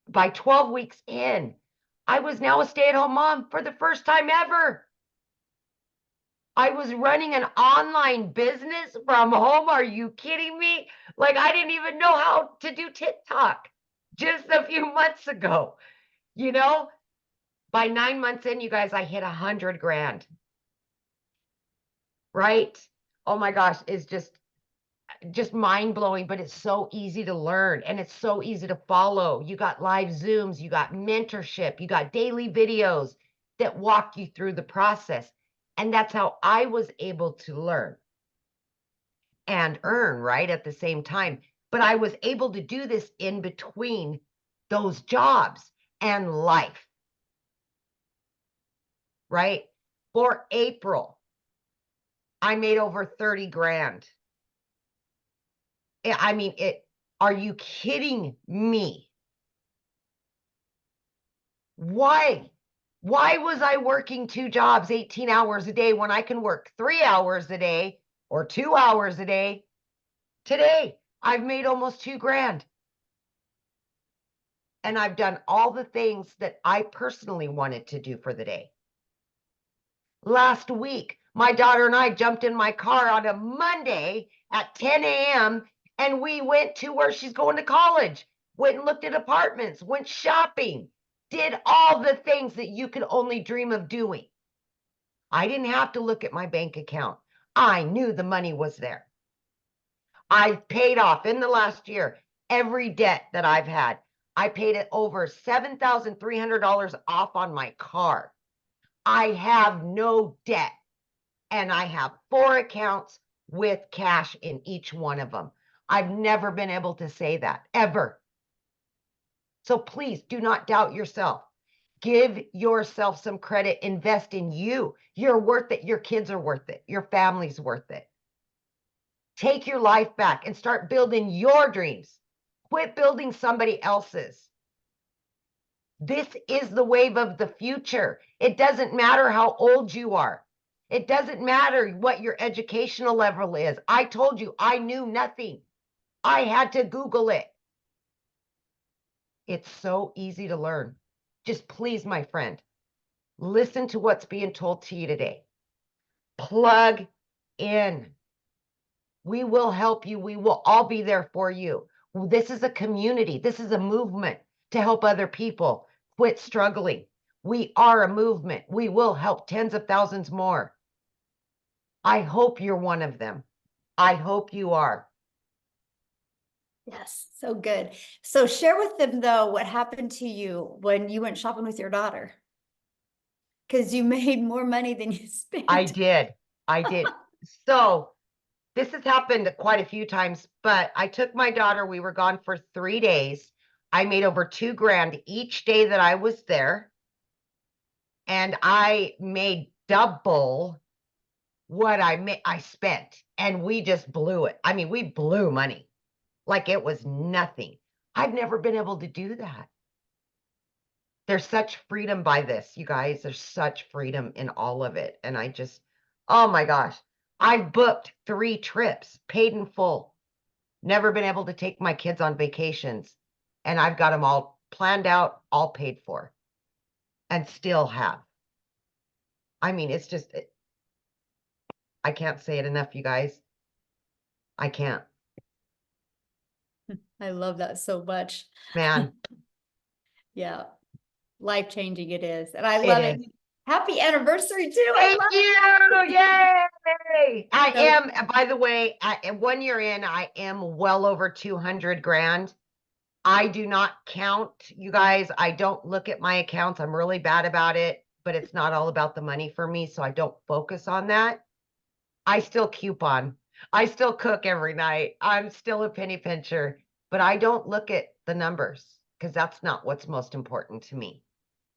By 12 weeks in, I was now a stay-at-home mom for the first time ever. I was running an online business from home. Are you kidding me? Like, I didn't even know how to do TikTok just a few months ago. You know, by 9 months in, you guys, I hit 100 grand. Right? Oh my gosh, it's just mind-blowing, but it's so easy to learn and it's so easy to follow. You got live Zooms, you got mentorship, you got daily videos that walk you through the process. And that's how I was able to learn and earn, right, at the same time. But I was able to do this in between those jobs and life, right? For April, I made over 30 grand. I mean, are you kidding me? Why? Why was I working 2 jobs, 18 hours a day when I can work 3 hours a day or 2 hours a day? Today, I've made almost 2 grand. And I've done all the things that I personally wanted to do for the day. Last week, my daughter and I jumped in my car on a Monday at 10 a.m. and we went to where she's going to college, went and looked at apartments, went shopping, did all the things that you could only dream of doing. I didn't have to look at my bank account. I knew the money was there. I've paid off in the last year every debt that I've had. I paid it over $7,300 off on my car. I have no debt, and I have 4 accounts with cash in each one of them. I've never been able to say that, ever. So please do not doubt yourself. Give yourself some credit. Invest in you. You're worth it. Your kids are worth it. Your family's worth it. Take your life back and start building your dreams. Quit building somebody else's. This is the wave of the future. It doesn't matter how old you are. It doesn't matter what your educational level is. I told you I knew nothing. I had to Google it. It's so easy to learn. Just please, my friend, listen to what's being told to you today. Plug in. We will help you. We will all be there for you. This is a community. This is a movement to help other people quit struggling. We are a movement. We will help tens of thousands more. I hope you're one of them. I hope you are. Yes, so good. So share with them though, what happened to you when you went shopping with your daughter. Because you made more money than you spent. I did. So this has happened quite a few times, but I took my daughter. We were gone for 3 days. I made over $2,000 each day that I was there. And I made double what I spent. And we just blew it. I mean, we blew money like it was nothing. I've never been able to do that. There's such freedom by this, you guys. There's such freedom in all of it. And I just, oh my gosh, I've booked 3 trips, paid in full. Never been able to take my kids on vacations. And I've got them all planned out, all paid for, and still have. I mean, it's just, I can't say it enough, you guys. I can't. I love that so much. Man, Yeah. Life-changing it is. And I It love it. is. Happy anniversary too. I thank love you. Yay. I So- am, by the way, 1 year in, I am well over 200 grand. I do not count, you guys. I don't look at my accounts. I'm really bad about it, but it's not all about the money for me. So I don't focus on that. I still coupon. I still cook every night. I'm still a penny pincher, but I don't look at the numbers because that's not what's most important to me.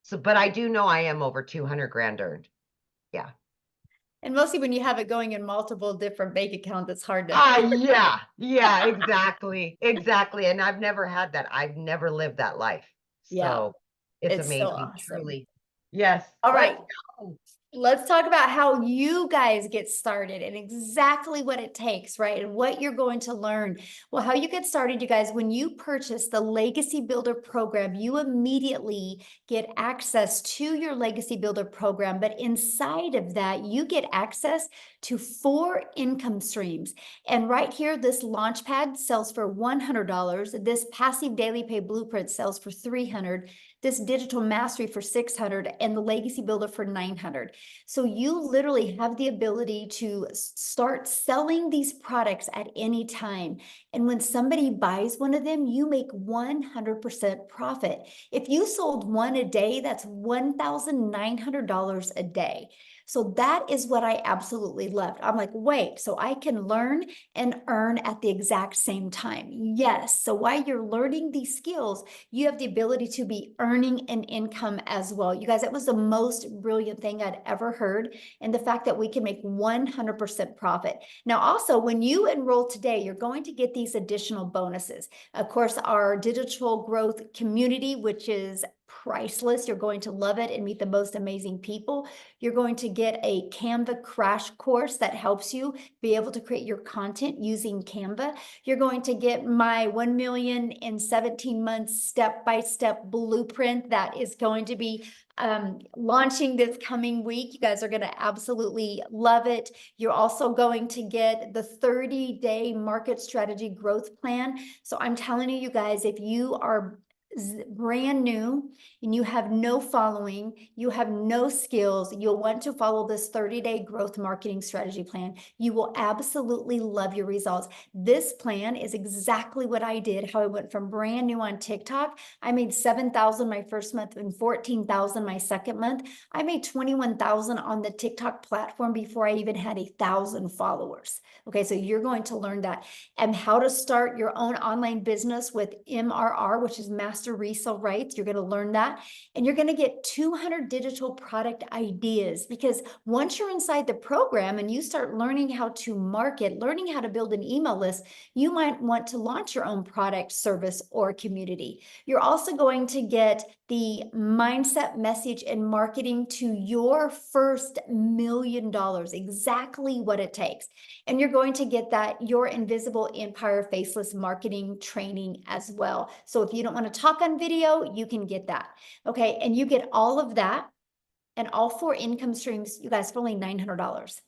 So, but I do know I am over 200 grand earned. And mostly when you have it going in multiple different bank accounts, it's hard to. Yeah, exactly. Exactly. And I've never had that. I've never lived that life. Yeah. So it's It's so amazing, awesome. truly. Yes. All Let's right. go. Let's talk about how you guys get started and exactly what it takes, right? And what you're going to learn. Well, how you get started, you guys, when you purchase the Legacy Builder program, you immediately get access to your Legacy Builder program. But inside of that, you get access to 4 income streams. And right here, this Launchpad sells for $100. This Passive Daily Pay Blueprint sells for $300. This Digital Mastery for $600 and the Legacy Builder for $900. So you literally have the ability to start selling these products at any time. And when somebody buys one of them, you make 100% profit. If you sold one a day, that's $1,900 a day. So that is what I absolutely loved. I'm like, wait, so I can learn and earn at the exact same time. Yes. So while you're learning these skills, you have the ability to be earning an income as well. You guys, that was the most brilliant thing I'd ever heard. And the fact that we can make 100% profit. Now, also, when you enroll today, you're going to get these additional bonuses. Of course, our digital growth community, which is priceless. You're going to love it and meet the most amazing people. You're going to get a Canva crash course that helps you be able to create your content using Canva. You're going to get my 1 million in 17 months step-by-step blueprint that is going to be launching this coming week. You guys are going to absolutely love it. You're also going to get the 30-day market strategy growth plan. So I'm telling you guys, if you are brand new and you have no following, you have no skills, you'll want to follow this 30-day growth marketing strategy plan. You will absolutely love your results. This plan is exactly what I did, how I went from brand new on TikTok. I made 7,000 my first month and 14,000 my second month. I made 21,000 on the TikTok platform before I even had 1,000 followers. Okay, so you're going to learn that, and how to start your own online business with MRR, which is Master Resale Rights. You're going to learn that, and you're going to get 200 digital product ideas, because once you're inside the program and you start learning how to market, learning how to build an email list, you might want to launch your own product, service, or community. You're also going to get the mindset, message, and marketing to your first $1 million, exactly what it takes. And you're going to get that Your Invisible Empire Faceless marketing training as well. So if you don't want to talk on video, you can get that. Okay, and you get all of that and all 4 income streams, you guys, for only $900.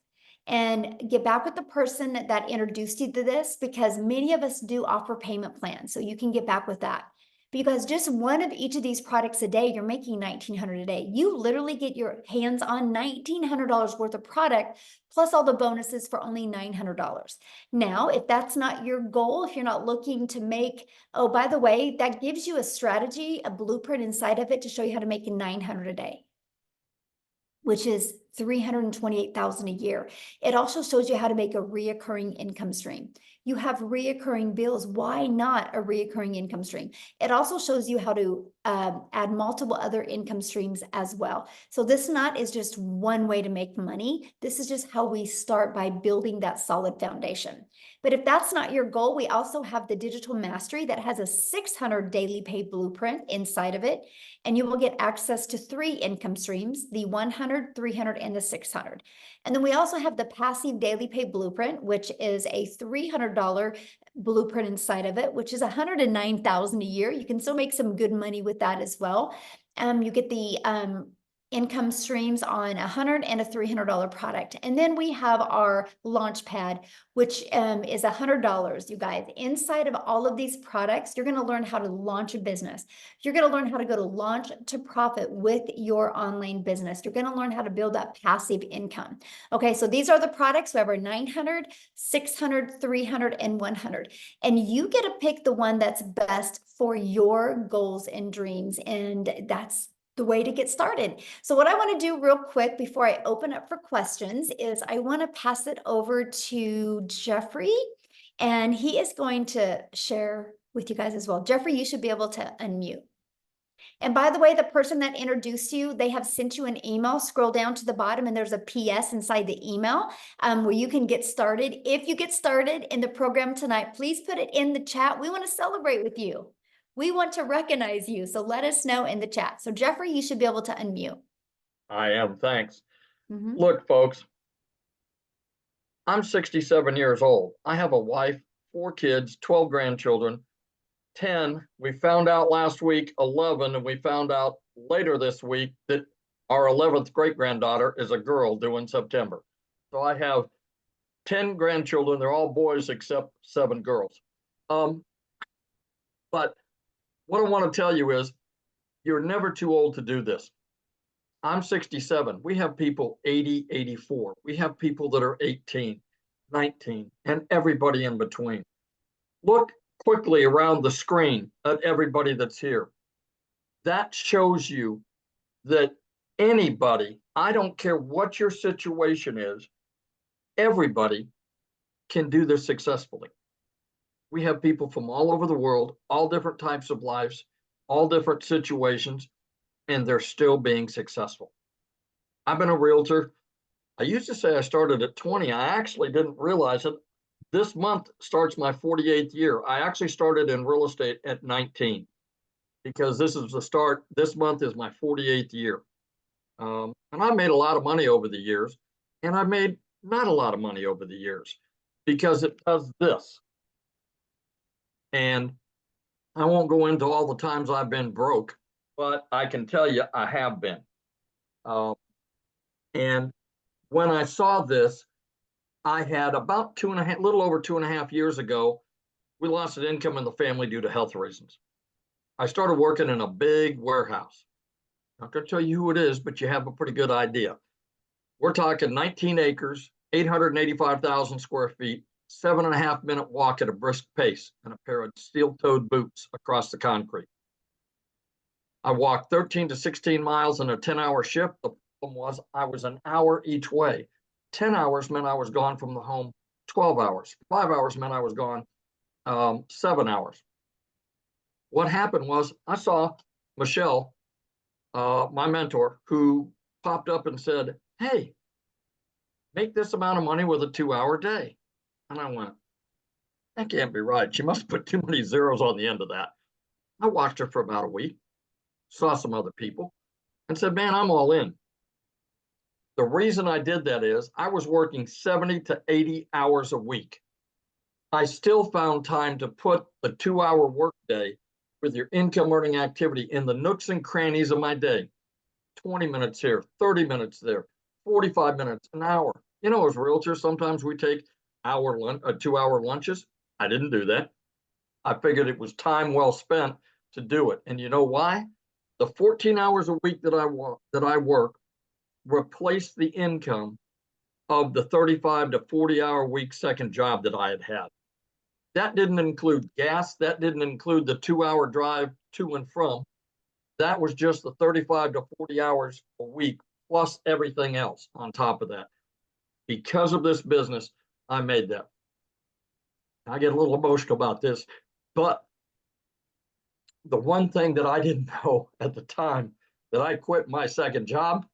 And get back with the person that introduced you to this, because many of us do offer payment plans, so you can get back with that. Because just one of each of these products a day, you're making $1,900 a day. You literally get your hands on $1,900 worth of product, plus all the bonuses for only $900. Now, if that's not your goal, if you're not looking to make, oh, by the way, that gives you a strategy, a blueprint inside of it to show you how to make $900 a day, which is $328,000 a year. It also shows you how to make a reoccurring income stream. You have reoccurring bills. Why not a reoccurring income stream? It also shows you how to add multiple other income streams as well. So this not is just one way to make money. This is just how we start by building that solid foundation. But if that's not your goal, we also have the Digital Mastery that has a 600 daily pay blueprint inside of it. And you will get access to 3 income streams, the 100, 300, and the 600. And then we also have the Passive Daily Pay Blueprint, which is a $300 blueprint inside of it, which is $109,000 a year. You can still make some good money with that as well. You get the income streams on $100 and a $300 product. And then we have our launch pad, which is $100, you guys. Inside of all of these products, you're going to learn how to launch a business. You're going to learn how to go to launch to profit with your online business. You're going to learn how to build that passive income. Okay, so these are the products. We have our 900, 600, 300, and 100. And you get to pick the one that's best for your goals and dreams. And that's the way to get started. So what I want to do real quick before I open up for questions is I want to pass it over to Jeffrey, and he is going to share with you guys as well. Jeffrey, you should be able to unmute. And by the way, the person that introduced you, they have sent you an email. Scroll down to the bottom and there's a PS inside the email where you can get started. If you get started in the program tonight, please put it in the chat. We want to celebrate with you. We want to recognize you, so let us know in the chat. So Jeffrey, you should be able to unmute. I am, thanks. Mhm. Look, folks, I'm 67 years old. I have a wife, 4 kids, 12 grandchildren, 10. We found out last week, 11, and we found out later this week that our 11th great-granddaughter is a girl due in September. So I have 10 grandchildren. They're all boys except 7 girls. But what I want to tell you is you're never too old to do this. I'm 67. We have people 80, 84. We have people that are 18, 19, and everybody in between. Look quickly around the screen at everybody that's here. That shows you that anybody, I don't care what your situation is, everybody can do this successfully. We have people from all over the world, all different types of lives, all different situations, and they're still being successful. I've been a realtor. I used to say I started at 20. I actually didn't realize it. This month starts my 48th year. I actually started in real estate at 19 because this is the start. This month is my 48th year. And I made a lot of money over the years, and I made not a lot of money over the years because it does this. And I won't go into all the times I've been broke, but I can tell you I have been. And when I saw this, I had about little over 2.5 years ago, we lost an income in the family due to health reasons. I started working in a big warehouse. Not going to tell you who it is, but you have a pretty good idea. We're talking 19 acres, 885,000 square feet, 7.5 minute walk at a brisk pace, and a pair of steel-toed boots across the concrete. I walked 13 to 16 miles in a 10-hour shift. The problem was I was an hour each way. 10 hours meant I was gone from the home 12 hours. 5 hours meant I was gone 7 hours. What happened was I saw Michelle, my mentor, who popped up and said, "Hey, make this amount of money with a 2-hour day." And I went, that can't be right. She must put too many zeros on the end of that. I watched her for about a week, saw some other people, and said, man, I'm all in. The reason I did that is I was working 70 to 80 hours a week. I still found time to put the 2-hour workday with your income earning activity in the nooks and crannies of my day. 20 minutes here, 30 minutes there, 45 minutes, an hour. You know, as realtors, sometimes we take 2-hour lunches. I didn't do that. I figured it was time well spent to do it. And you know why? The 14 hours a week that I work replaced the income of the 35 to 40-hour week second job that I had had. That didn't include gas. That didn't include the 2-hour drive to and from. That was just the 35 to 40 hours a week, plus everything else on top of that. Because of this business, I made that. I get a little emotional about this, but the one thing that I didn't know at the time that I quit my second job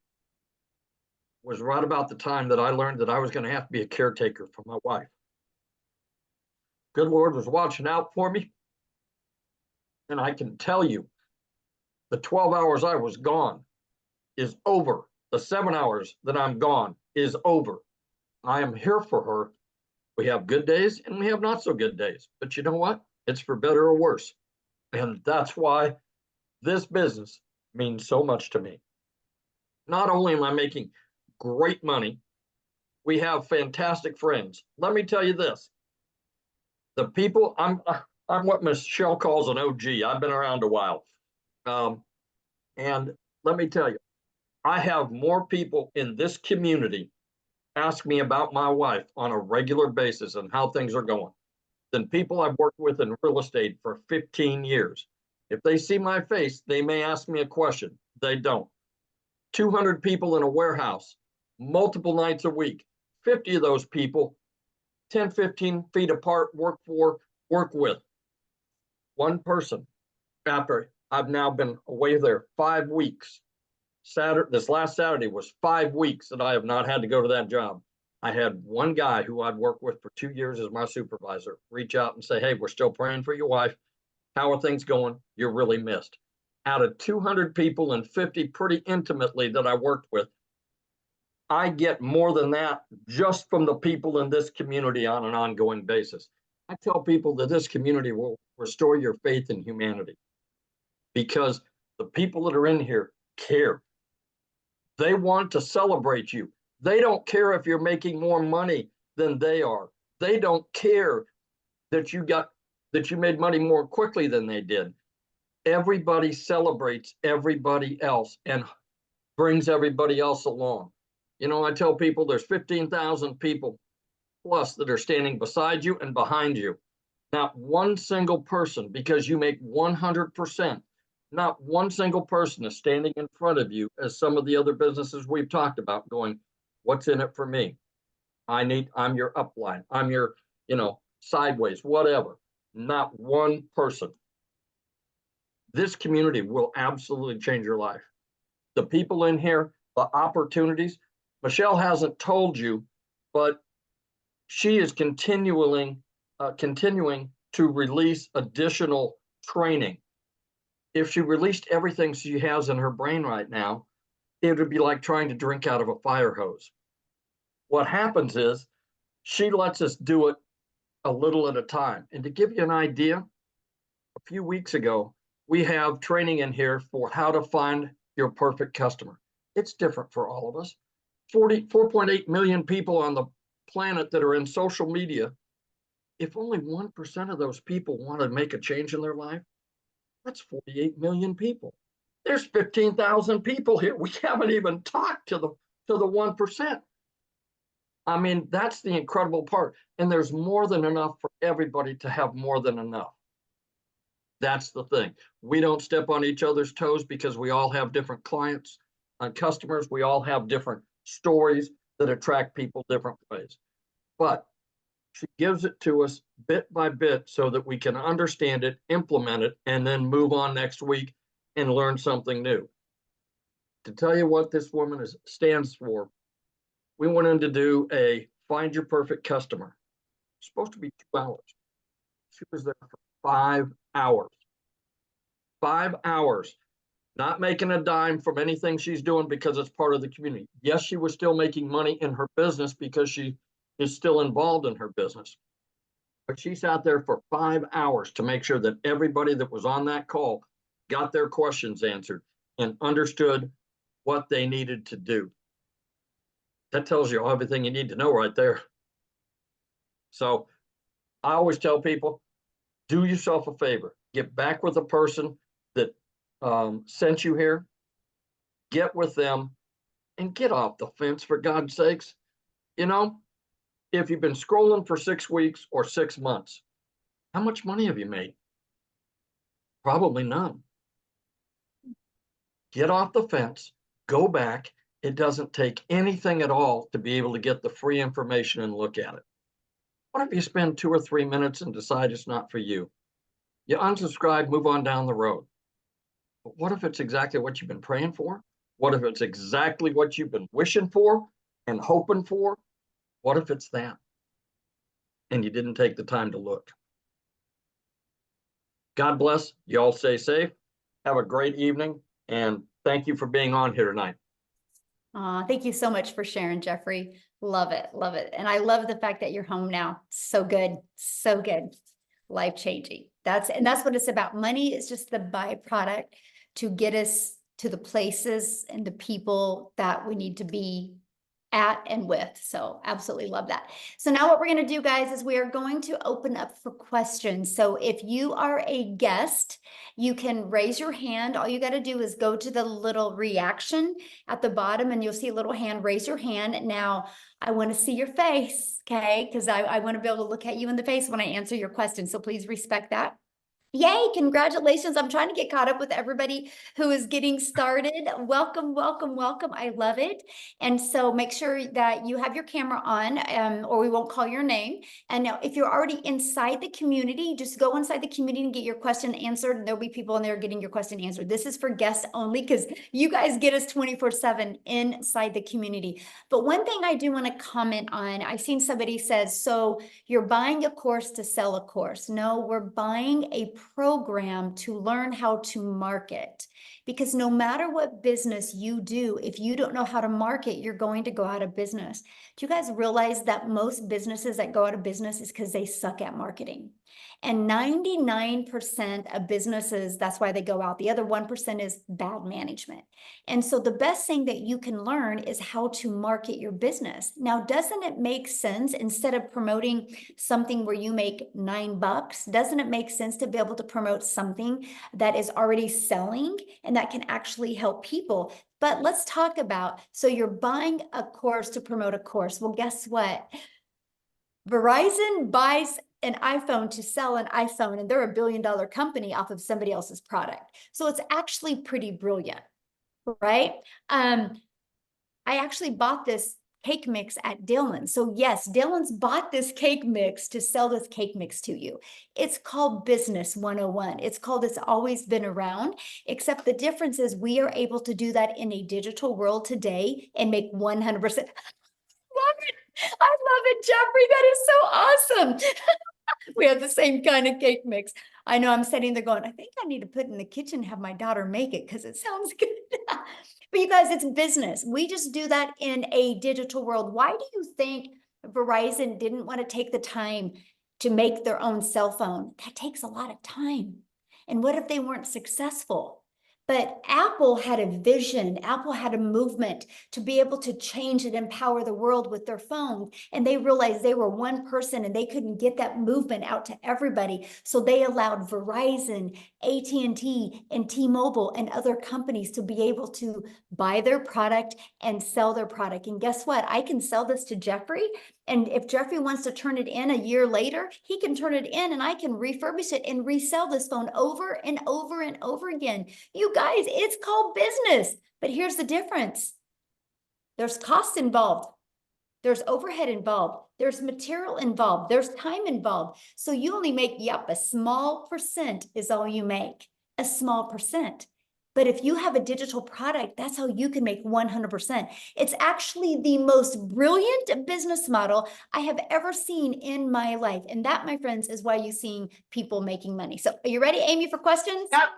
was right about the time that I learned that I was going to have to be a caretaker for my wife. Good Lord was watching out for me. And I can tell you, the 12 hours I was gone is over. The 7 hours that I'm gone is over. I am here for her. We have good days and we have not so good days. But you know what? It's for better or worse. And that's why this business means so much to me. Not only am I making great money, we have fantastic friends. Let me tell you this. The people, I'm what Michelle calls an OG. I've been around a while. And let me tell you, I have more people in this community ask me about my wife on a regular basis and how things are going than people I've worked with in real estate for 15 years. If they see my face, they may ask me a question. They don't. 200 people in a warehouse, multiple nights a week, 50 of those people, 10, 15 feet apart, work with. One person, after I've now been away there 5 weeks. This last Saturday was 5 weeks that I have not had to go to that job. I had one guy who I'd worked with for 2 years as my supervisor reach out and say, hey, we're still praying for your wife. How are things going? You're really missed. Out of 200 people and 50 pretty intimately that I worked with, I get more than that just from the people in this community on an ongoing basis. I tell people that this community will restore your faith in humanity because the people that are in here care. They want to celebrate you. They don't care if you're making more money than they are. They don't care that you made money more quickly than they did. Everybody celebrates everybody else and brings everybody else along. You know, I tell people there's 15,000 people plus that are standing beside you and behind you. Not one single person, because you make 100%, not one single person is standing in front of you as some of the other businesses we've talked about going, what's in it for me? I'm your upline. I'm your, sideways, whatever. Not one person. This community will absolutely change your life. The people in here, the opportunities, Michelle hasn't told you, but she is continuing to release additional training. If she released everything she has in her brain right now, it would be like trying to drink out of a fire hose. What happens is she lets us do it a little at a time. And to give you an idea, a few weeks ago, we have training in here for how to find your perfect customer. It's different for all of us. 4.8 million people on the planet that are in social media. If only 1% of those people want to make a change in their life, That's 48 million people. There's 15,000 people here. We haven't even talked to the 1%. I mean, that's the incredible part. And there's more than enough for everybody to have more than enough. That's the thing. We don't step on each other's toes because we all have different clients and customers. We all have different stories that attract people different ways. But she gives it to us bit by bit so that we can understand it, implement it, and then move on next week and learn something new. To tell you what this woman stands for, we went in to do a Find Your Perfect Customer. It's supposed to be 2 hours. She was there for 5 hours. 5 hours, not making a dime from anything she's doing because it's part of the community. Yes, she was still making money in her business because she is still involved in her business. But she sat there for 5 hours to make sure that everybody that was on that call got their questions answered and understood what they needed to do. That tells you everything you need to know right there. So I always tell people, do yourself a favor, get back with the person that sent you here, get with them and get off the fence, for God's sakes. You know, if you've been scrolling for 6 weeks or 6 months, how much money have you made? Probably none. Get off the fence, go back. It doesn't take anything at all to be able to get the free information and look at it. What if you spend 2 or 3 minutes and decide it's not for you? You unsubscribe, move on down the road. But what if it's exactly what you've been praying for? What if it's exactly what you've been wishing for and hoping for? What if it's that? And you didn't take the time to look. God bless. You all stay safe. Have a great evening. And thank you for being on here tonight. Thank you so much for sharing, Jeffrey. Love it. Love it. And I love the fact that you're home now. So good. So good. Life changing. That's what it's about. Money is just the byproduct to get us to the places and the people that we need to be at and with. So absolutely love that. So now what we're going to do, guys, is we are going to open up for questions. So if you are a guest, you can raise your hand. All you got to do is go to the little reaction at the bottom and you'll see a little hand. Raise your hand. Now I want to see your face, okay? Because I want to be able to look at you in the face when I answer your question. So please respect that. Yay, congratulations. I'm trying to get caught up with everybody who is getting started. Welcome, welcome, welcome. I love it. And so make sure that you have your camera on or we won't call your name. And now if you're already inside the community, just go inside the community and get your question answered. And there'll be people in there getting your question answered. This is for guests only because you guys get us 24/7 inside the community. But one thing I do want to comment on, I've seen somebody says, so you're buying a course to sell a course. No, we're buying a program to learn how to market, because no matter what business you do, if you don't know how to market, you're going to go out of business. Do you guys realize that most businesses that go out of business is because they suck at marketing? And 99% of businesses, that's why they go out. The other 1% is bad management. And so the best thing that you can learn is how to market your business. Now, doesn't it make sense, instead of promoting something where you make $9, doesn't it make sense to be able to promote something that is already selling and that can actually help people? But let's talk about, so you're buying a course to promote a course. Well, guess what? Verizon buys an iPhone to sell an iPhone, and they're $1 billion company off of somebody else's product. So it's actually pretty brilliant, right? I actually bought this cake mix at Dillon's. So yes, Dillon's bought this cake mix to sell this cake mix to you. It's called Business 101. It's called It's Always Been Around, except the difference is we are able to do that in a digital world today and make 100%. Love it. I love it, Jeffrey. That is so awesome. We have the same kind of cake mix. I know I'm sitting there going, I think I need to put it in the kitchen and have my daughter make it because it sounds good. But you guys, it's business. We just do that in a digital world. Why do you think Verizon didn't want to take the time to make their own cell phone? That takes a lot of time. And what if they weren't successful? But Apple had a vision. Apple had a movement to be able to change and empower the world with their phone. And they realized they were one person and they couldn't get that movement out to everybody. So they allowed Verizon, AT&T, and T-Mobile and other companies to be able to buy their product and sell their product. And guess what? I can sell this to Jeffrey. And if Jeffrey wants to turn it in a year later, he can turn it in and I can refurbish it and resell this phone over and over and over again. You guys, it's called business. But here's the difference. There's cost involved. There's overhead involved. There's material involved. There's time involved. So you only make, yep, a small percent is all you make, a small percent. But if you have a digital product, that's how you can make 100%. It's actually the most brilliant business model I have ever seen in my life. And that, my friends, is why you're seeing people making money. So are you ready, Amy, for questions? Yep.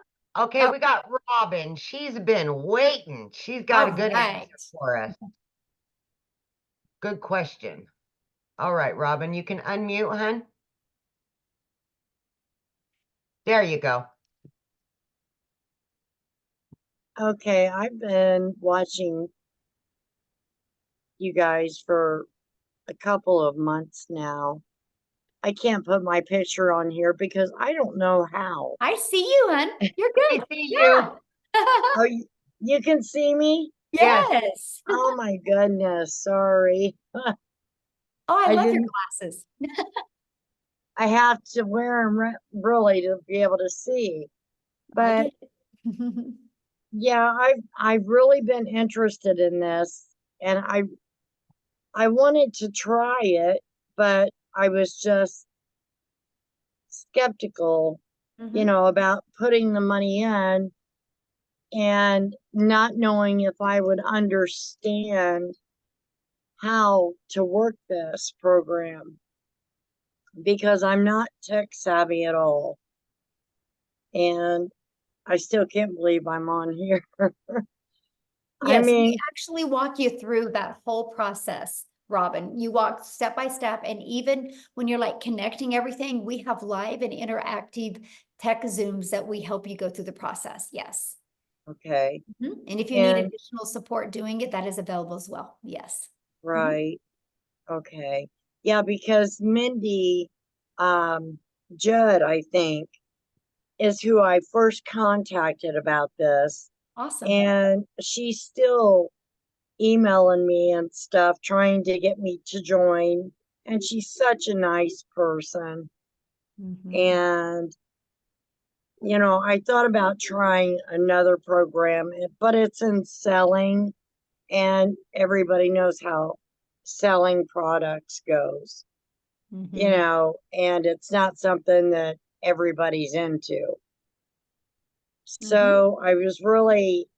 Okay, Oh. we got Robin. She's been waiting. She's got a All good right. answer for us. Good question. All right, Robin, you can unmute, hun. There you go. Okay, I've been watching you guys for a couple of months now. I can't put my picture on here because I don't know how. I see you, hun. You're I good. see Yeah. you. Oh, you can see me? Yes. Yes. Oh my goodness, sorry. Oh, I I love your didn't- glasses. I have to wear them really to be able to see. I But get it. yeah, I've really been interested in this, and I wanted to try it, but I was just skeptical, you Mhm. know, about putting the money in and not knowing if I would understand how to work this program because I'm not tech savvy at all. And I still can't believe I'm on here. I Yes, we mean, actually walk you through that whole process, Robin. You walk step by step, and even when you're like connecting everything, we have live and interactive tech Zooms that we help you go through the process. Yes. okay, Mhm. And if you need And- additional support doing it, that is available as well. Yes. right. Okay. Yeah, because Mindy Judd, I think, is who I first contacted about this. Awesome. And she's still emailing me and stuff, trying to get me to join. And she's such a nice person. Mhm. And, you know, I thought about trying another program, but it's in selling, and everybody knows how selling products goes, you Mhm. know, and it's not something that everybody's into. So I was really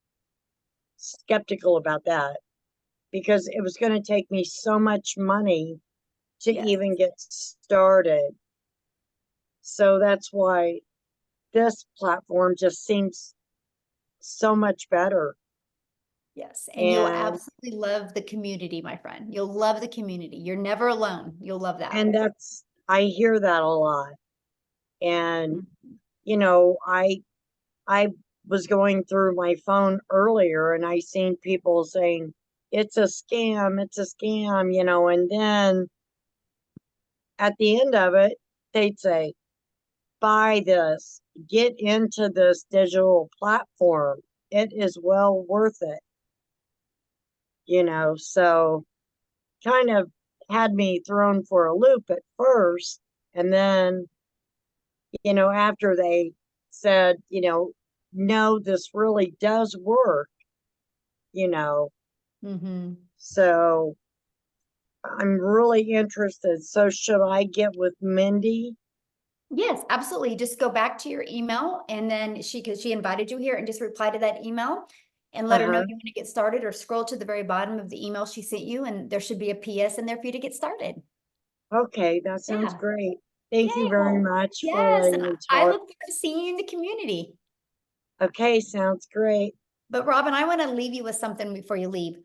skeptical about that because it was going to take me so much money to Yes. even get started. So that's why this platform just seems so much better. Yes. And you'll And absolutely love the community, my friend. You'll love the community. You're never alone. You'll love that. and that's I hear that a lot. And Mhm. you know, I was going through my phone earlier and I seen people saying it's a scam, you know, and then at the end of it, they'd say, buy this, get into this digital platform. It is well worth it. You know, so kind of had me thrown for a loop at first. And then, you know, after they said, you know, no, this really does work, you know, Mhm. so I'm really interested. So should I get with Mindy? Yes, absolutely. Just go back to your email and then because she invited you here, and just reply to that email and let her know Uh-huh. you want to get started, or scroll to the very bottom of the email she sent you and there should be a PS in there for you to get started. Okay, that sounds Yeah. great. Thank you Yay. very Well, much for yes, letting and me I talk. look forward to seeing you in the community. Okay, sounds great. But Robin, I want to leave you with something before you leave.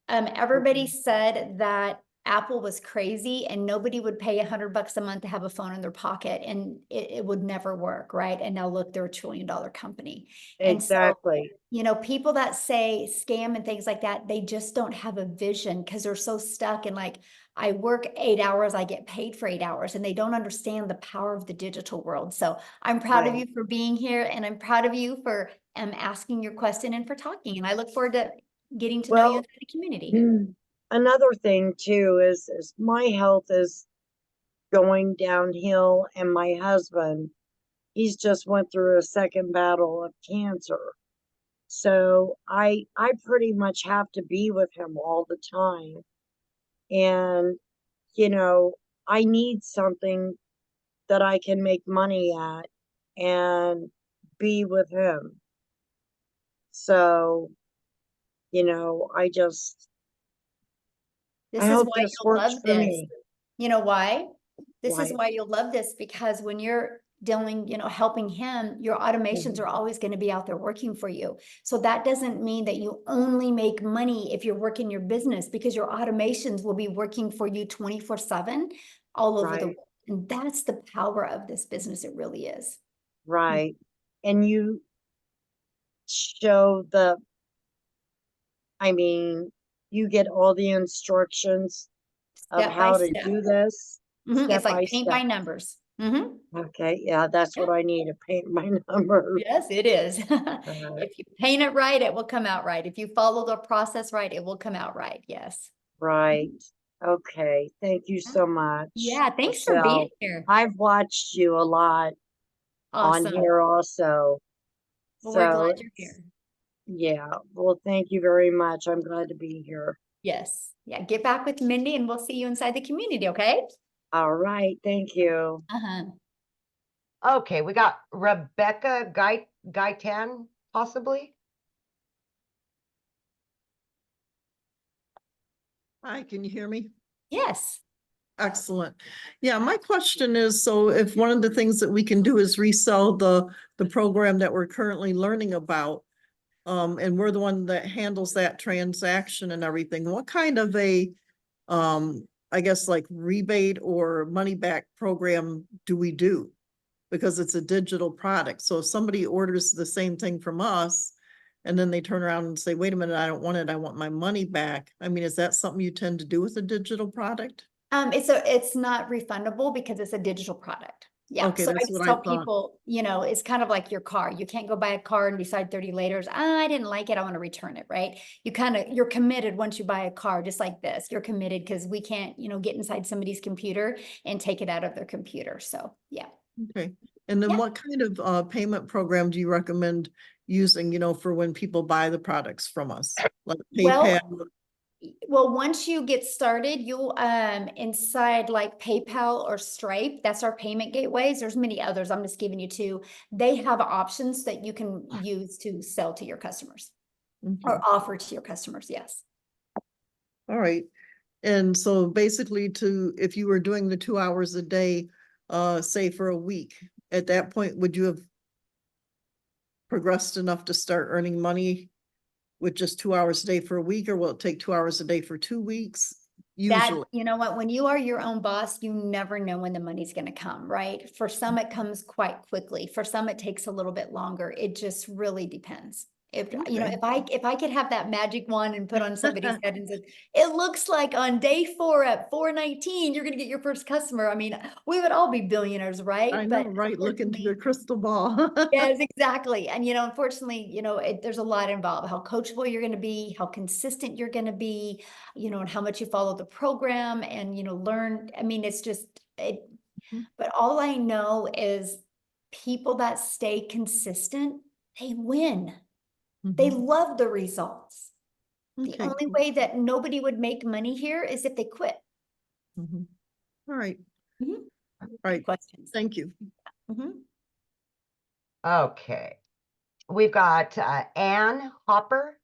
Everybody said that Apple was crazy and nobody would pay $100 a month to have a phone in their pocket and it would never work, right? And now look, they're $1 trillion company. And so, Exactly. you know, people that say scam and things like that, they just don't have a vision because they're so stuck in like, I work 8 hours, I get paid for 8 hours, and they don't understand the power of the digital world. So I'm proud of Right. you for being here, and I'm proud of you for asking your question and for talking. And I look forward to getting to know you Well, in the community. another thing too is my health is going downhill, and my husband, he's just went through a second battle of cancer. So I pretty much have to be with him all the time. And, you know, I need something that I can make money at and be with him. So, you know, I This I is hope why this you'll works love for this. me. You know why? This is Why? why you'll love this, because when you're dealing, you know, helping him, your automations Mhm. are always going to be out there working for you. So that doesn't mean that you only make money if you're working your business, because your automations will be working for you 24/7 all over the Right, world. And that's the power of this business. It really is. right. And you show I mean, you get all the instructions of Step by how to step. do this, It's step like by paint by step. numbers. Okay, yeah, that's what I need, to paint my numbers. Yes, it is. Uh, If you paint it right, it will come out right. If you follow the process right, it will come out right. Yes. Right. Okay, thank you so much, Yeah, thanks for being Michelle. here. I've watched you a lot on Awesome. here also. Well, we're So, glad you're here. yeah, well, thank you very much. I'm glad to be here. Yes. Yeah, get back with Mindy and we'll see you inside the community, okay? All right, thank you. Uh-huh. Okay, we got Rebecca Gaitan, possibly. Hi, can you hear me? Yes. Excellent. Yeah, my question is, so if one of the things that we can do is resell the program that we're currently learning about, and we're the one that handles that transaction and everything, what kind of a, I guess like rebate or money back program do we do? Because it's a digital product. So if somebody orders the same thing from us, and then they turn around and say, wait a minute, I don't want it, I want my money back. I mean, is that something you tend to do with a digital product? It's not refundable because it's a digital product. Yeah. Okay, So I that's just what I tell thought. people, you know, it's kind of like your car. You can't go buy a car and decide 30 later, I didn't like it, I want to return it, right? You're committed once you buy a car, just like this. You're committed because we can't, you know, get inside somebody's computer and take it out of their computer. So yeah. Okay. And then Yeah. what kind of payment program do you recommend using, you know, for when people buy the products from us? Like PayPal? Well, once you get started, you'll inside like PayPal or Stripe, that's our payment gateways. There's many others. I'm just giving you two. They have options that you can use to sell to your customers Okay. or offer to your customers. Yes. All right. And so basically if you were doing the 2 hours a day, say for a week, at that point, would you have progressed enough to start earning money with just 2 hours a day for a week, or will it take 2 hours a day for 2 weeks? That, Usually. you know what, when you are your own boss, you never know when the money's going to come, right? For some, it comes quite quickly. For some, it takes a little bit longer. It just really depends. If, you know, Okay. if I could have that magic wand and put on somebody's head and said, it looks like on day 4 at 4:19, you're going to get your first customer. I mean, we would all be billionaires, right? I know, But right? Look into your unfortunately, crystal ball. yes, exactly. And, you know, unfortunately, you know, there's a lot involved, how coachable you're going to be, how consistent you're going to be, you know, and how much you follow the program and, you know, learn. I mean, it's just, but all I know is people that stay consistent, they win. They Mhm. love the results. The Okay. only way that nobody would make money here is if they quit. Mhm. All right. Mhm. All right. Questions? Thank you. Mhm. Okay, we've got Ann Hopper.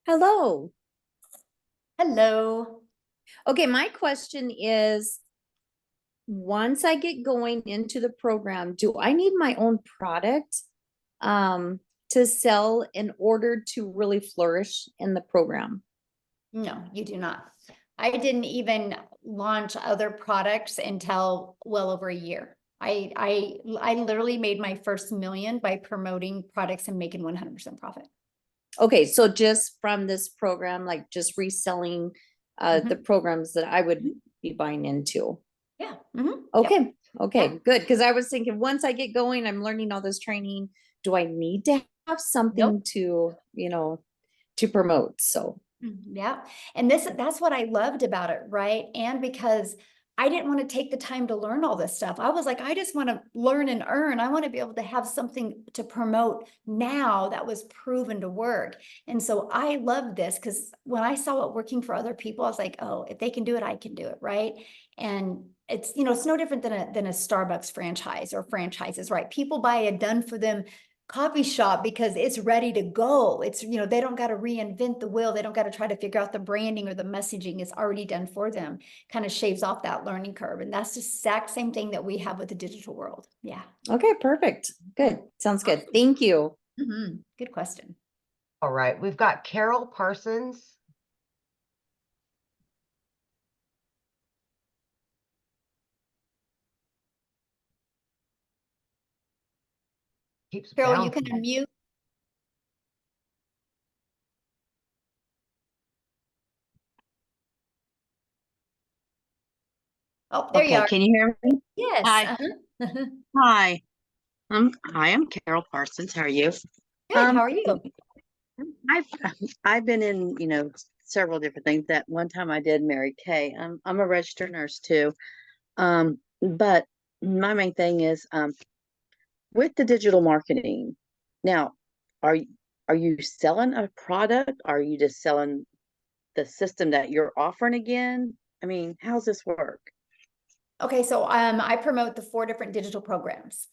Hello. Hello. Okay, my question is, once I get going into the program, do I need my own product to sell in order to really flourish in the program? No, you do not. I didn't even launch other products until well over a year. I literally made my first million by promoting products and making 100% profit. Okay, so just from this program, like just reselling the programs that I would be buying into. Yeah. Okay, okay, good. Because I was thinking, once I get going, I'm learning all this training. Do I need to have something to, to promote? So Yeah. And that's what I loved about it, right? And because I didn't want to take the time to learn all this stuff. I was like, I just want to learn and earn. I want to be able to have something to promote now that was proven to work. And so I love this because when I saw it working for other people, I was like, oh, if they can do it, I can do it, right? And it's, it's no different than a Starbucks franchise or franchises, right? People buy a done for them coffee shop because it's ready to go. It's, they don't got to reinvent the wheel. They don't got to try to figure out the branding or the messaging. It's already done for them. Kind of shaves off that learning curve. And that's the exact same thing that we have with the digital world. Yeah. okay, perfect. Good. Sounds good. Thank you. Good question. All right, we've got Carol Parsons. Keeps Carol, you can bouncing. unmute. Oh, there you Okay, are. can you hear me? Yes. Hi. Hi. I'm Carol Parsons. How are you? Good. How are you? I've I've been in, several different things. That one time I did Mary Kay. I'm a registered nurse too. But my main thing is with the digital marketing. Now, are you selling a product? Are you just selling the system that you're offering again? I mean, how's this work? Okay, so I promote the 4 different digital programs.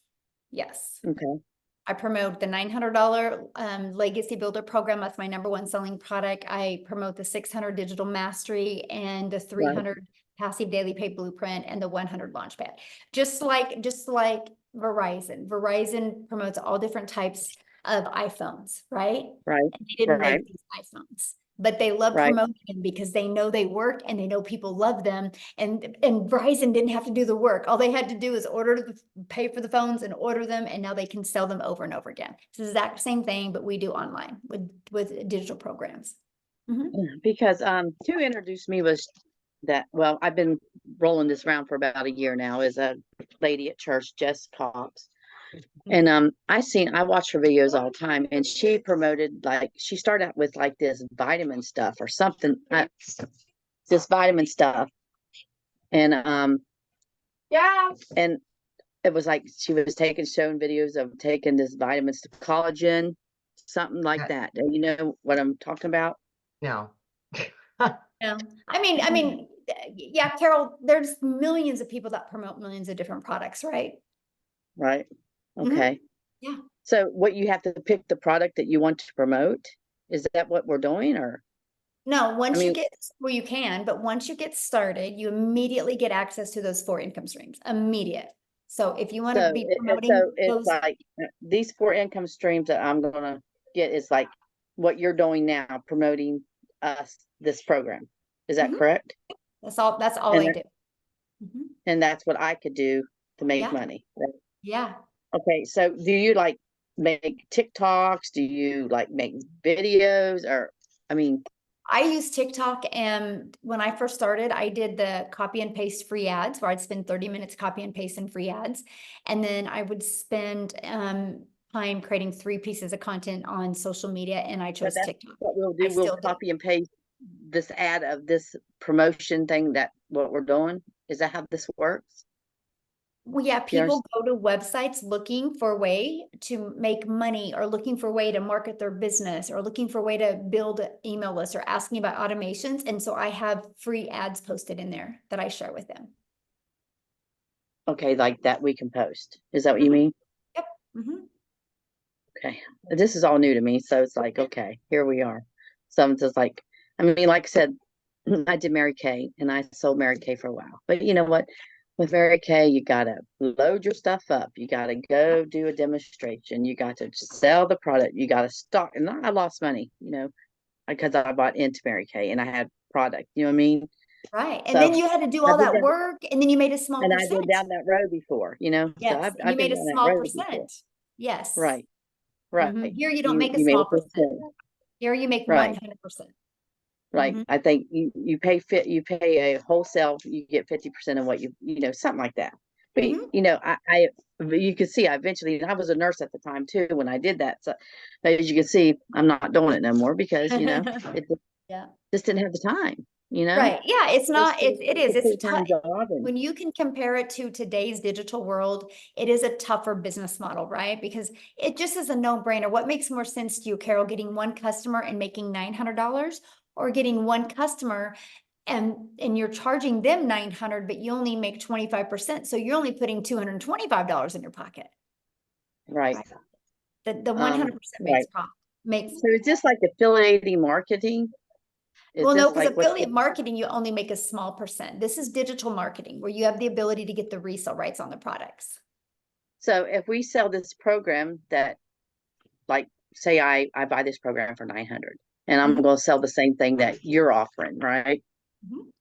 Yes. Okay. I promote the $900 Legacy Builder program. That's my #1 selling product. I promote the 600 Digital Mastery and the 300 Passive Daily Pay Blueprint and the 100 Launchpad. Just like Verizon. Verizon promotes all different types of iPhones, right? Right. And they didn't Right. make these iPhones, but they love Right. promoting them because they know they work and they know people love them. And Verizon didn't have to do the work. All they had to do is pay for the phones and order them, and now they can sell them over and over again. It's the exact same thing, but we do online with digital programs. Because who introduced me was that, well, I've been rolling this around for about a year now, is a lady at church, Jess Cox. And I watch her videos all the time, and she promoted, like, she started out with like this vitamin stuff or something, this vitamin stuff. And and it was like she was showing videos of taking this vitamins to collagen, something like that. Do you know what I'm talking about? No. Yeah. I mean, yeah, Carol, there's millions of people that promote millions of different products, right? Right. Okay. Yeah. So what, you have to pick the product that you want to promote? Is that what we're doing, or? No, once you mean- get, well, you can, but once you get started, you immediately get access to those 4 income streams, immediate. So if you want to be promoting So it's those, like these 4 income streams that I'm gonna get is like what you're doing now, promoting this program. Is that correct? that's all And I do. And that's what I could do to make Yeah. money. Right? Yeah. Okay, so do you like make TikToks? Do you like make videos, or I mean, I use TikTok, and when I first started, I did the copy and paste free ads where I'd spend 30 minutes copy and paste in free ads. And then I would spend time creating 3 pieces of content on social media, and I chose that's TikTok. what we'll do. I We'll still do. copy and paste this ad of this promotion thing, that what we're doing. Is that how this works? Well, yeah, Yes. people go to websites looking for a way to make money, or looking for a way to market their business, or looking for a way to build an email list, or asking about automations. And so I have free ads posted in there that I share with them. Okay, like that we can post. Is that what you mean? Yep. Okay. This is all new to me, so it's like, okay, here we are. So I'm just like, I mean, like I said, I did Mary Kay, and I sold Mary Kay for a while. But you know what? with Mary Kay, you gotta load your stuff up. You gotta go do a demonstration. You got to sell the product. You gotta stock. And I lost money, because I bought into Mary Kay and I had product. You know what I mean? Right. And So then you had to do I all did that that, work and then you made a small and I did percent. down that road before. So Yes, and you I've been made a down that small road before. percent. Yes. Right, Mhm. right. Here you don't make a You made small a percent. percent. Here you make Right. 100%. Right. Mhm. I think you pay a wholesale, you get 50% of what something like that. But Mhm. you can see I eventually, and I was a nurse at the time too when I did that. So as you can see, I'm not doing it no more because it Yeah. just didn't have the time, Right. Yeah, it's not, it is, it's a full-time tough, job and when you can compare it to today's digital world, it is a tougher business model, right? Because it just is a no-brainer. What makes more sense to you, Carol, getting one customer and making $900 or getting one customer and you're charging them 900, but you only make 25%. So you're only putting $225 in your pocket. right. The 100% makes Right. profit. Makes, So it's just like affiliating marketing. Is well, no, this because like what? affiliate marketing, you only make a small percent. This is digital marketing where you have the ability to get the resale rights on the products. So if we sell this program that, like, say I buy this program for 900 and I'm Mhm. going to sell the same thing that you're offering, right? Mhm.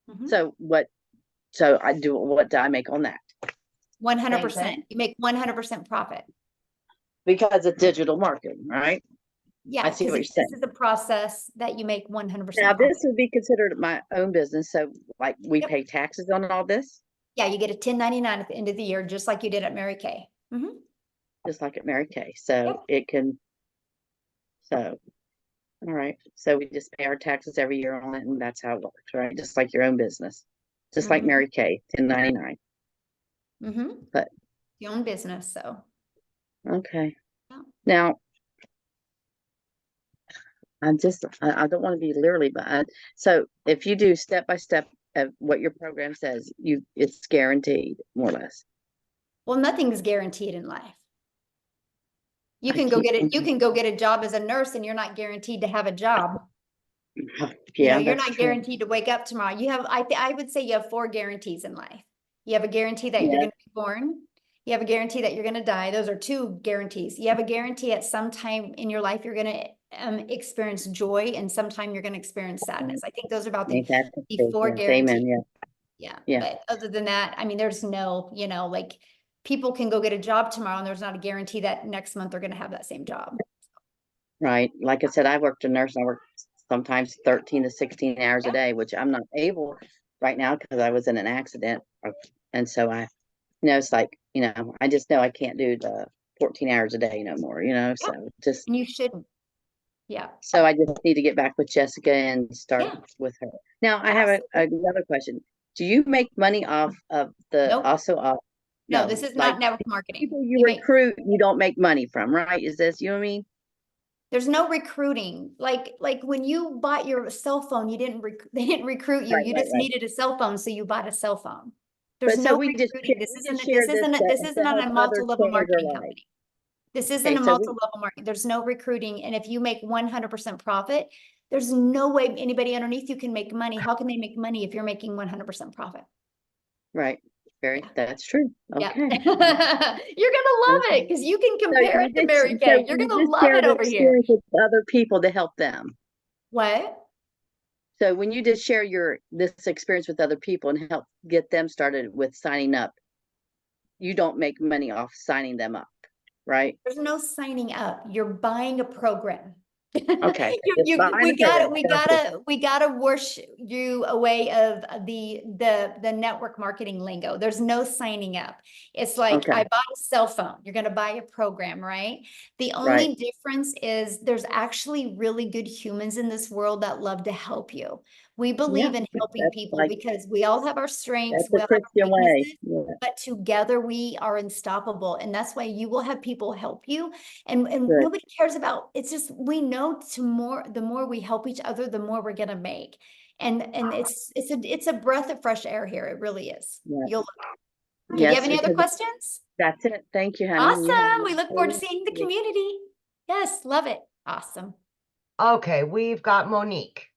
Mhm. So what do I make on that? 100%. You make 100% profit. Because it's digital marketing, right? Yeah, I see because what you're this saying. is a process that you make 100% Now profit. this would be considered my own business. So like we Yep. pay taxes on all this, Yeah, you get a 1099 at the end of the year, just like you did at Mary Kay. Mhm. just like at Mary Kay. So Yep. it can, so, all right. So we just pay our taxes every year on it and that's how it works, right? Just like your own business, just like Mhm. Mary Kay, 1099. Mhm. But Your own business, so. okay. Yeah. Now, I don't want to be literally, but so if you do step by step of what your program says, it's guaranteed more or less. Well, nothing's guaranteed in life. You I can go keep get it. You thinking, can go get a job as a nurse and you're not guaranteed to have a job. yeah, You're that's not true. guaranteed to wake up tomorrow. You have, I would say you have 4 guarantees in life. You have a guarantee that you're Yeah. going to be born. You have a guarantee that you're going to die. Those are 2 guarantees. You have a guarantee at some time in your life, you're going to experience joy and sometime you're going to experience sadness. I think those are about Ain't that the truth? 4 Yes, guarantees. amen. Yeah. Yeah. Yeah. But other than that, I mean, there's no, like people can go get a job tomorrow and there's not a guarantee that next month they're going to have that same job. Right. Like I said, I worked a nurse and I worked sometimes 13 to 16 hours a Yeah. day, which I'm not able right now because I was in an accident. And so it's like, I just know I can't do the 14 hours a day no more, so just, And you shouldn't. Yeah. so I just need to get back with Jessica and start Yeah. with her. Now I have another question. Do you make money off of the, Nope. also, No, no, this is like not network marketing. people you You make, recruit, you don't make money from, right? Is this, you know what I mean? there's no recruiting. Like when you bought your cell phone, they didn't recruit you. Right, You right, just right. needed a cell phone, so you bought a cell phone. There's But so no we just recruiting. we just share this This isn't to on help a others multi-level change their marketing lives. company. This isn't Okay, a so we, multi-level marketing. There's no recruiting. And if you make 100% profit, there's no way anybody underneath you can make money. How can they make money if you're making 100% profit? right, Yeah. that's true. Yeah. Okay. You're gonna love it because you can compare it to Mary Kay. You're gonna love share it the over here. experience with other people to help them. What? So when you just share this experience with other people and help get them started with signing up, you don't make money off signing them up, right? There's no signing up. You're buying a program. Okay. Just buying We a program. we gotta wash you away of the network marketing lingo. There's no signing up. It's like Okay. I bought a cell phone. You're gonna buy a program, right? The only Right. difference is there's actually really good humans in this world that love to help you. We believe in helping that's people like- because we all have our strengths, That's we the all have our Christian way. weaknesses, Yeah. but together we are unstoppable. And that's why you will have people help you. And Good. nobody cares about, it's just, we know the more we help each other, the more we're gonna make. And it's a breath of fresh air here. It really is. Yeah. Do you Yes, have any other because questions? that's it. Thank you, honey. You have Awesome. We look forward to a- seeing the community. Yes, love it. Awesome. Okay, we've got Monique.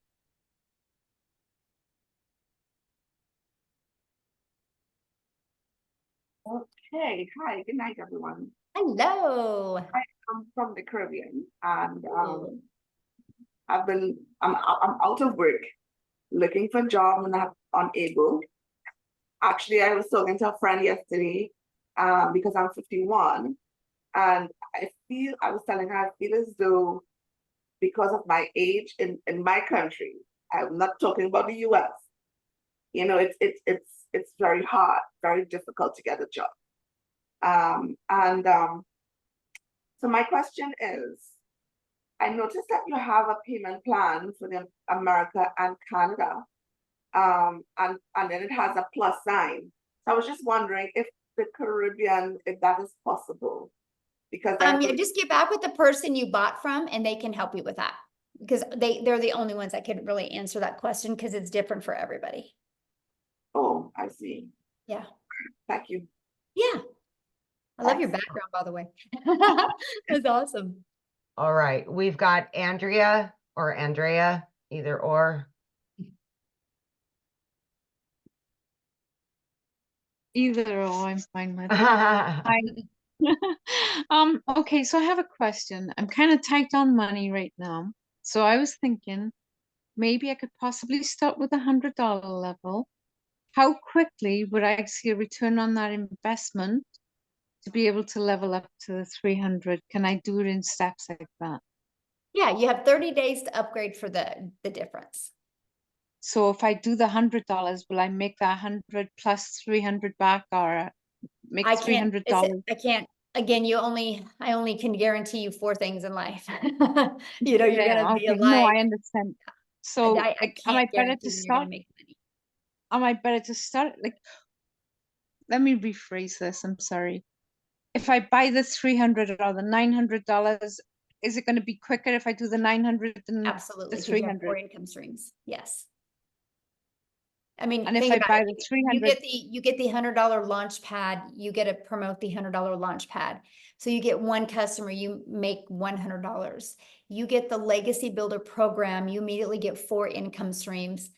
Okay, hi, good night, everyone. Hello. I'm from the Caribbean and Ooh. I'm out of work, looking for a job and I'm unable. Actually, I was talking to a friend yesterday, because I'm 51 and I was telling her I feel as though because of my age in my country, I'm not talking about the US, you know, it's very hard, very difficult to get a job. So my question is, I noticed that you have a payment plan for the America and Canada, and then it has a plus sign. So I was just wondering if the Caribbean, if that is possible, because I Yeah, just get back with the person you bought from and they can help you with that. Because they're the only ones that could really answer that question because it's different for everybody. Oh, I see. Yeah. Thank you. Yeah. I love your Excellent. background, by the way. That's awesome. All right, we've got Andrea or Andrea, either or. Either or, I'm fine with. Hi. Okay, so I have a question. I'm kind of tight on money right now. So I was thinking maybe I could possibly start with $100 level. How quickly would I see a return on that investment to be able to level up to the 300? Can I do it in steps like that? Yeah, you have 30 days to upgrade for the difference. So if I do the $100, will I make that 100 plus 300 back, or make I can't, $300? I can't, again, I only can guarantee you 4 things in life. You know, you're gonna be Okay, no, alive. I understand. So I like, am I can't better guarantee to when you're gonna start? make money. Am I better to start? Like, let me rephrase this. I'm sorry. If I buy the 300 or the $900, is it going to be quicker if I do the 900 than Absolutely, the because you have 4 300? income streams. Yes. I mean, And if think I about buy it. the You 300, get the $100 launch pad, you get to promote the $100 launch pad. So you get 1 customer, you make $100. You get the legacy builder program, you immediately get 4 income streams.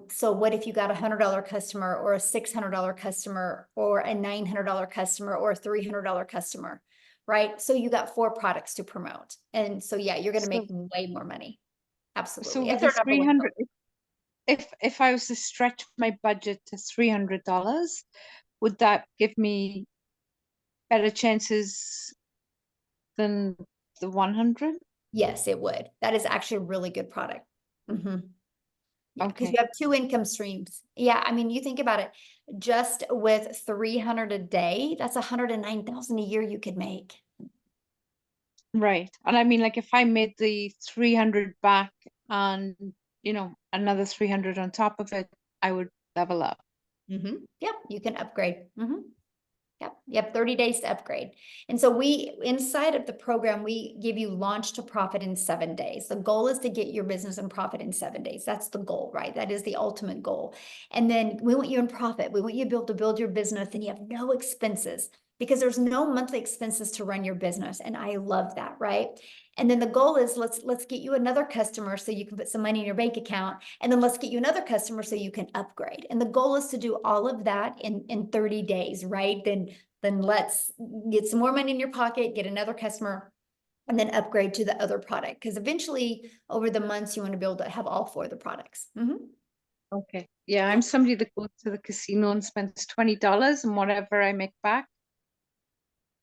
So what if you got a $100 customer or a $600 customer or a $900 customer or a $300 customer, right? So you got 4 products to promote. And so, yeah, you're going to so, make way more money. Absolutely. so If with the they're number 1 300, if I was to stretch my budget to $300, would that give me better chances than the 100? Yes, it would. That is actually a really good product. Yeah, because you Okay. have 2 income streams. Yeah, I mean, you think about it, just with 300 a day, that's 109,000 a year you could make. Right. And I mean, like, if I made the 300 back and, another 300 on top of it, I would level up. Yep, you can upgrade. Yep, you have 30 days to upgrade. And so inside of the program, we give you launch to profit in 7 days. The goal is to get your business in profit in 7 days. That's the goal, right? That is the ultimate goal. And then we want you in profit. We want you to build your business and you have no expenses because there's no monthly expenses to run your business. And I love that, right? And then the goal is let's get you another customer so you can put some money in your bank account. And then let's get you another customer so you can upgrade. And the goal is to do all of that in 30 days, right? Then let's get some more money in your pocket, get another customer, and then upgrade to the other product. Because eventually over the months, you want to be able to have all 4 of the products. Okay. Yeah, I'm somebody that goes to the casino and spends $20 and whatever I make back.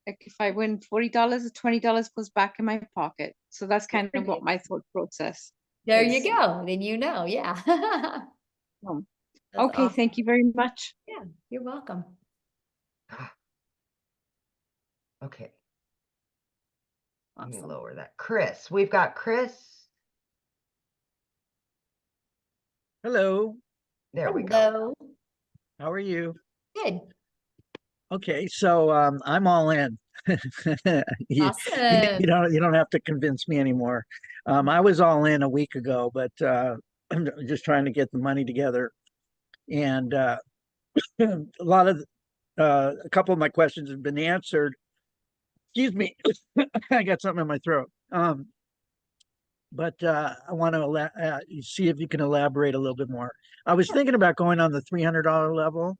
Like if I win $40, $20 goes back in my pocket. So that's kind of what my thought process There is. you go. Then yeah. Okay, awesome. thank you very much. Yeah, you're welcome. Okay. Let me lower that. Chris, we've got Chris. Hello. There we go. How are you? Good. Okay, so I'm all in. You, Awesome. you don't have to convince me anymore. I was all in a week ago, but I'm just trying to get the money together. And a couple of my questions have been answered. Excuse me, I got something in my throat. But I want to see if you can elaborate a little bit more. I was thinking about going on the $300 level,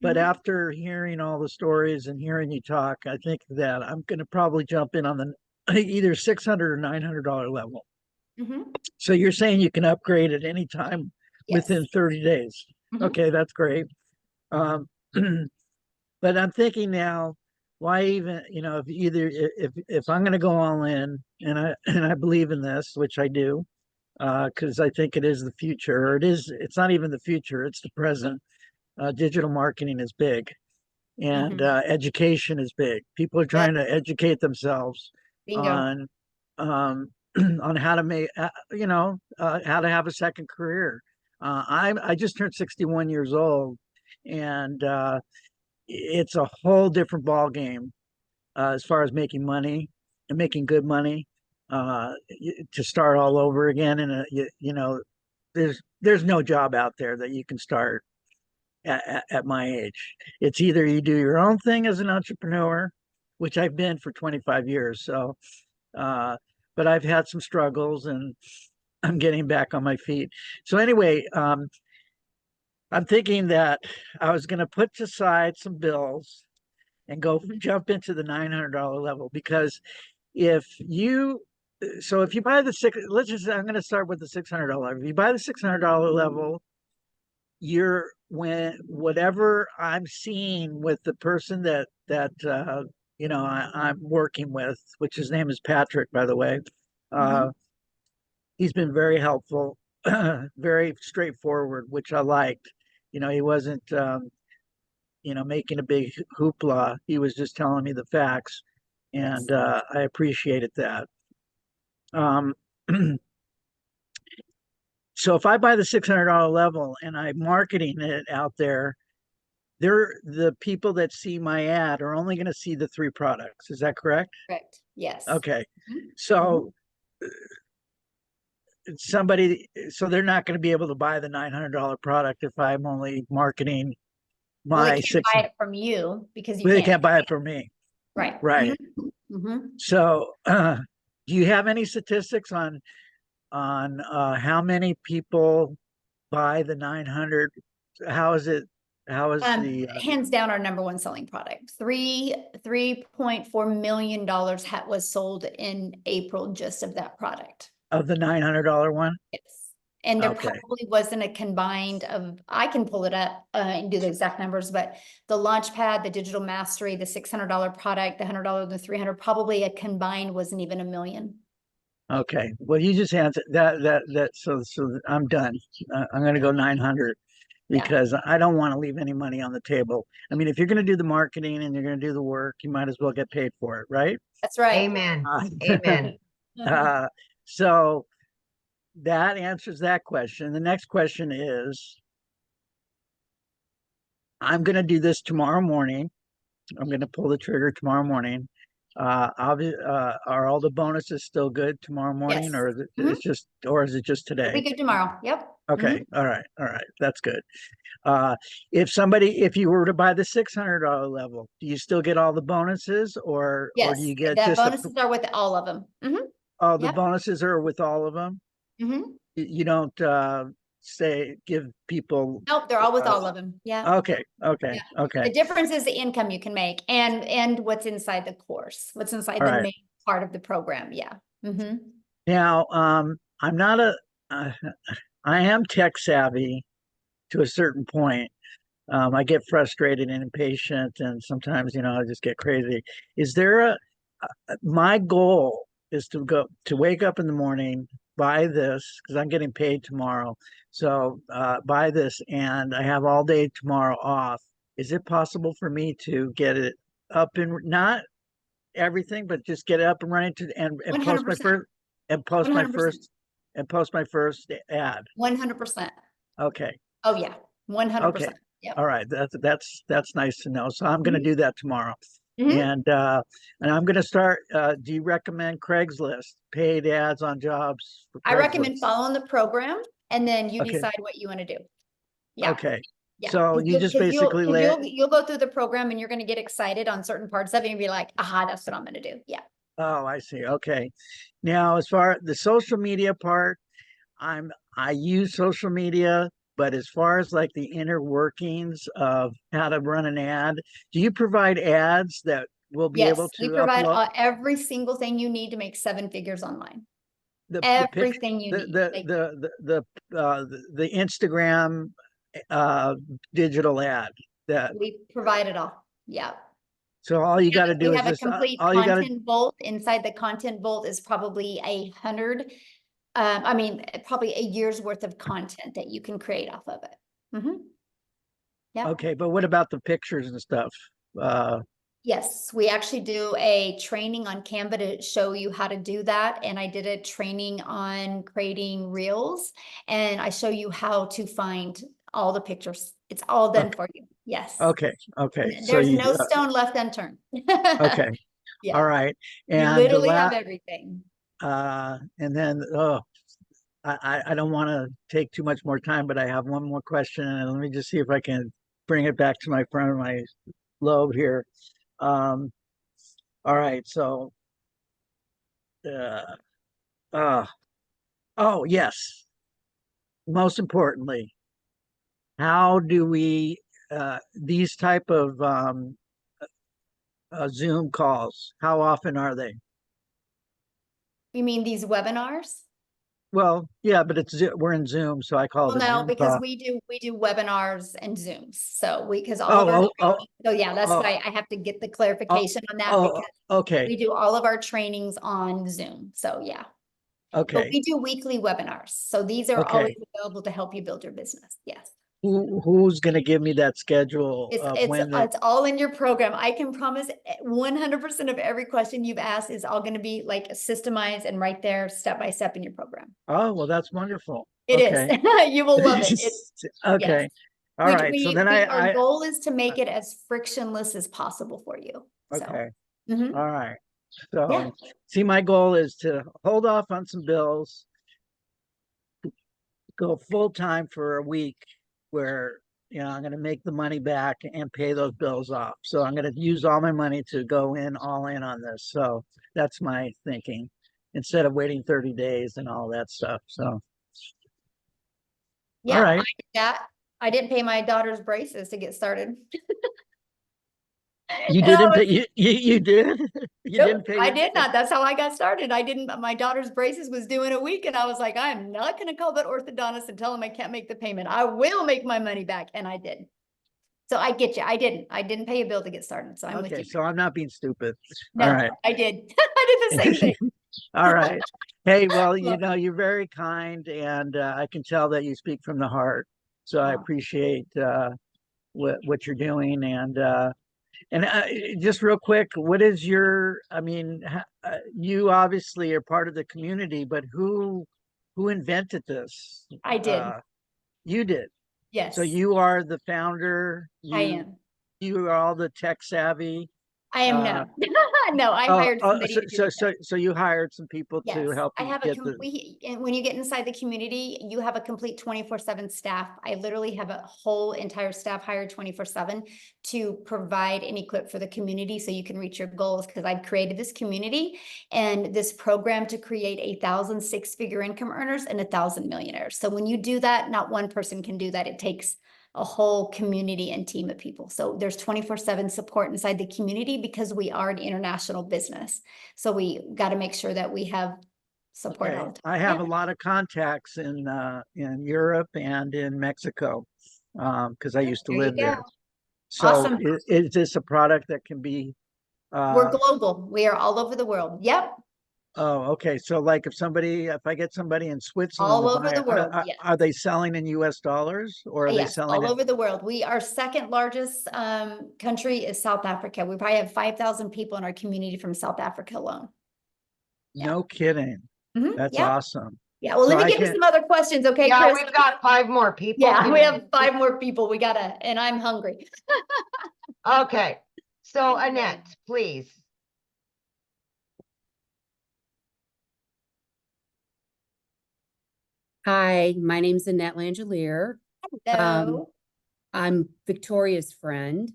But Mhm. after hearing all the stories and hearing you talk, I think that I'm going to probably jump in on the either $600 or $900 level. Mhm. So you're saying you can upgrade at any time Yes. within 30 days. Mhm. Okay, that's great. Um, but I'm thinking now, why even, if either if I'm going to go all in, and I believe in this, which I do, because I think it is the future. Or it's not even the future, it's the present. Digital marketing is big, and Mhm. education is big. People are trying to educate themselves Bingo. on on how to make how to have a second career. I just turned 61 years old, and it's a whole different ball game as far as making money and making good money, to start all over again. And there's no job out there that you can start at my age. It's either you do your own thing as an entrepreneur, which I've been for 25 years. So, but I've had some struggles, and I'm getting back on my feet. So anyway, I'm thinking that I was going to put aside some bills and go jump into the $900 level, because if you if you buy I'm going to start with the $600. If you buy the $600 level, whatever I'm seeing with the person that I'm working with, which his name is Patrick, by the way. He's been very helpful, very straightforward, which I liked. He wasn't making a big hoopla. He was just telling me the facts, and I appreciated that. So if I buy the $600 level and I'm marketing it out there, the people that see my ad are only going to see the 3 products. Is that correct? Correct. Yes. Okay. Mhm. So they're not going to be able to buy the $900 product if I'm only marketing Well, they my can't buy it from you because you Well, they can't. can't buy it from me. Right. Right. Mhm. So, do you have any statistics on how many people buy the 900? How is it? How is the Hands down our number one selling product. $3.4 million was sold in April just of that product. of the $900 one? Yes. And there Okay. probably wasn't a combined of, I can pull it up and do the exact numbers, but the Launchpad, the Digital Mastery, the $600 product, the $100, the $300, probably a combined wasn't even $1 million. Okay. Well, you just answered that. So I'm done. I'm going to go 900 because I don't want to leave any money on the table. I mean, if you're going to do the marketing and you're going to do the work, you might as well get paid for it, right? That's right. Amen. Amen. So that answers that question. The next question is, I'm going to do this tomorrow morning. I'm going to pull the trigger tomorrow morning. Are all the bonuses still good tomorrow morning, Yes. or is it just It'll today? be good tomorrow. Yep. Okay. All right. That's good. If you were to buy the $600 level, do you still get all the bonuses, or do Yes. you get The just bonuses are with all of them. oh, the Yep. bonuses are with all of them? You don't give people. Nope, they're all with all of them. Yeah. Okay. Yeah. The difference is the income you can make and what's inside the course, what's inside All the right. main part of the program. Yeah. Now, I'm not I am tech savvy to a certain point. I get frustrated and impatient, and sometimes, I just get crazy. Is there my goal is to wake up in the morning, buy this, because I'm getting paid tomorrow. So, buy this, and I have all day tomorrow off. Is it possible for me to get it up and not everything, but just get it up and running and post my 100%. first and post my 100%. first and post my first ad? 100%. Okay. Oh yeah. 100%. Okay. Yep. All right. That's nice to know. So I'm going to do that tomorrow. Mhm. And I'm going to start. Do you recommend Craigslist, paid ads on jobs for I recommend Craigslist? following the program and then you Okay. decide what you want to do. Yeah. Okay. Yeah. So 'Cause you just 'cause basically you'll go through the program and you're going to get excited on certain parts of it and be like, aha, that's what I'm going to do. Yeah. Oh, I see. Okay. Now, as far as the social media part, I use social media but as far as like the inner workings of how to run an ad, do you provide ads that will be able Yes, we to provide upload every single thing you need to make 7 figures online. the Everything you the need. the Like, the Instagram digital ad that we provide it all. Yeah. so all you got to do We is have a just complete all you got to content vault. Inside the content vault is probably 100, I mean, probably a year's worth of content that you can create off of it. Yeah. okay, but what about the pictures and stuff? Yes, we actually do a training on Canva to show you how to do that. And I did a training on creating reels, and I show you how to find all the pictures. It's all done for you. Yes. Okay, okay. And So there's you no stone left unturned. okay. Yeah. All right. You And literally have everything. and then I don't want to take too much more time, but I have one more question, and let me just see if I can bring it back to my front of my lobe here. All right, so oh yes. Most importantly, how do we these type of Zoom calls, how often are they? You mean these webinars? Well, yeah, but we're in Zoom, so I call it a No, Zoom because call. we do webinars and Zooms. So because all of our training, so yeah, that's why I have to get the clarification on that, because okay. we do all of our trainings on Zoom. So yeah. But Okay. we do weekly webinars. So these are Okay. always available to help you build your business. Yes. Who's going to give me that schedule of when It's all in your program. I can promise 100% of every question you've asked is all going to be like systemized and right there step by step in your program. Oh, well, that's wonderful. It Okay. is. You will love it. Okay. Yes. All right. So then Our goal is to make it as frictionless as possible for you. okay. Mhm. All right. So Yeah. see, my goal is to hold off on some bills, go full time for a week where, you know, I'm going to make the money back and pay those bills off. So I'm going to use all my money to go all in on this. So that's my thinking, instead of waiting 30 days and all that stuff. So, Yeah. all right. I didn't pay my daughter's braces to get started. You didn't pay, you did? You didn't pay? I did not. That's how I got started. I didn't, my daughter's braces was due in a week, and I was like, I'm not going to call that orthodontist and tell him I can't make the payment. I will make my money back. And I did. So I get you. I didn't pay a bill to get started. So I'm with Okay, you. so I'm not being stupid. No, all right. I did. I did the same thing. All right. Hey, well, you know, you're very kind, and I can tell that you speak from the heart. So I appreciate what you're doing. And just real quick, what is your, I mean, you obviously are part of the community, but who invented this? I did. You did. Yes. So you are the founder. I am. You are all the tech savvy. I am no. No, I hired somebody to do it. So you hired some people to Yes, help I you have a get complete, and when you get inside the community, you have a complete 24/7 staff. I literally have a whole entire staff hired 24/7 to provide and equip for the community so you can reach your goals, because I've created this community and this program to create 1,000 six-figure income earners and 1,000 millionaires. So when you do that, not one person can do that. It takes a whole community and team of people. So there's 24/7 support inside the community because we are an international business. So we got to make sure that we have support all the time. I have a lot of contacts in Europe and in Mexico, because I used to There you live there. go. So Awesome. is this a product that can be We're global. We are all over the world. Yep. oh, okay. So like if I get somebody in Switzerland All to over buy the it, world, yes. are they selling in US dollars, or are they Yes, selling all it? over the world. Our second largest country is South Africa. We probably have 5,000 people in our community from South Africa alone. No kidding. That's yeah. awesome. Yeah, well, let me get to some other questions, okay, Yeah, Chris? we've got 5 more people. Yeah, we have 5 more people. We gotta, and I'm hungry. Okay, so Annette, please. Hi, my name's Annette Langelier. Hello. I'm Victoria's friend,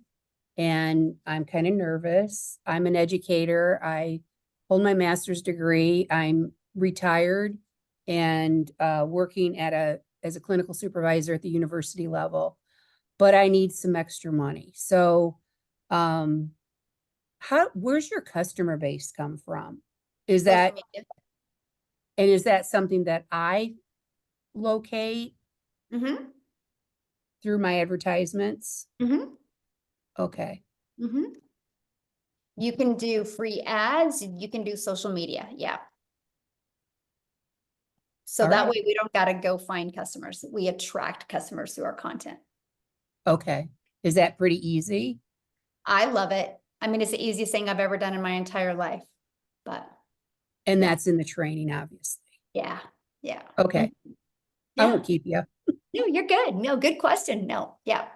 and I'm kind of nervous. I'm an educator. I hold my master's degree. I'm retired and working at a as a clinical supervisor at the university level, but I need some extra money. So, where's your customer base come from? Is that, and is that something that I locate Mm-hmm. through my advertisements? Mm-hmm. Okay. Mm-hmm. You can do free ads, you can do social media, yeah. So All that right. way we don't gotta go find customers. We attract customers through our content. Okay. Is that pretty easy? I love it. I mean, it's the easiest thing I've ever done in my entire life, but And Yeah. that's in the training, obviously. yeah, yeah. Okay. I Yeah. won't keep you. No, you're good. No, good question. No, yeah.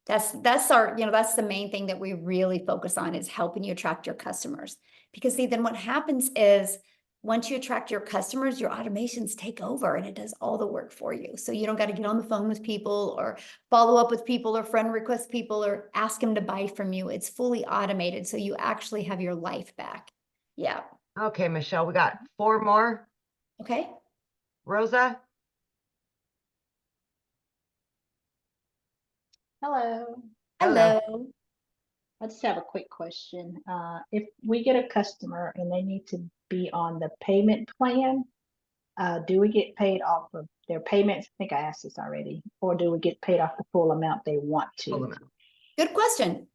That's our, that's the main thing that we really focus on is helping you attract your customers. Because see, then what happens is once you attract your customers, your automations take over and it does all the work for you. So you don't got to get on the phone with people or follow up with people or friend request people or ask them to buy from you. It's fully automated. So you actually have your life back. Yeah. Okay, Michelle, we got 4 more. Okay. Rosa? Hello. Hello. I just have a quick question. If we get a customer and they need to be on the payment plan, do we get paid off of their payments? I think I asked this already. Or do we get paid off the full amount they want to? Good question.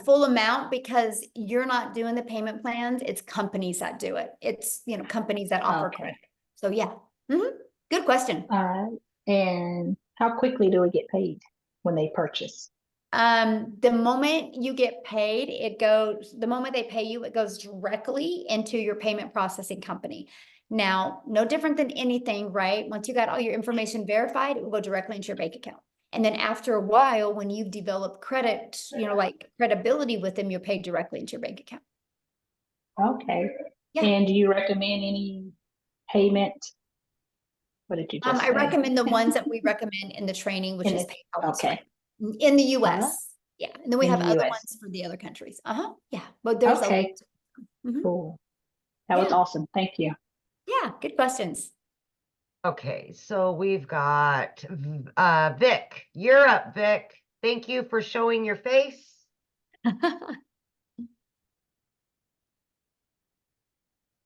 Full amount because you're not doing the payment plans. It's companies that do it. It's, companies that offer Okay. credit. So yeah. Mhm. Good question. All right. And how quickly do we get paid when they purchase? The moment you get paid, the moment they pay you, it goes directly into your payment processing company. Now, no different than anything, right? Once you got all your information verified, it will go directly into your bank account. And then after a while, when you've developed credit, like credibility with them, you're paid directly into your bank account. Okay. Yeah. And do you recommend any payment? What did you just I say? recommend the ones that we recommend in the training, which In is the- PayPal. okay. In the US. Yeah. And then we In have the other US. ones for the other countries. Uh-huh. Yeah. But there's Okay. Mhm. Cool. That was Yeah. awesome. Thank you. Yeah, good questions. Okay, so we've got Vic. You're up, Vic. Thank you for showing your face.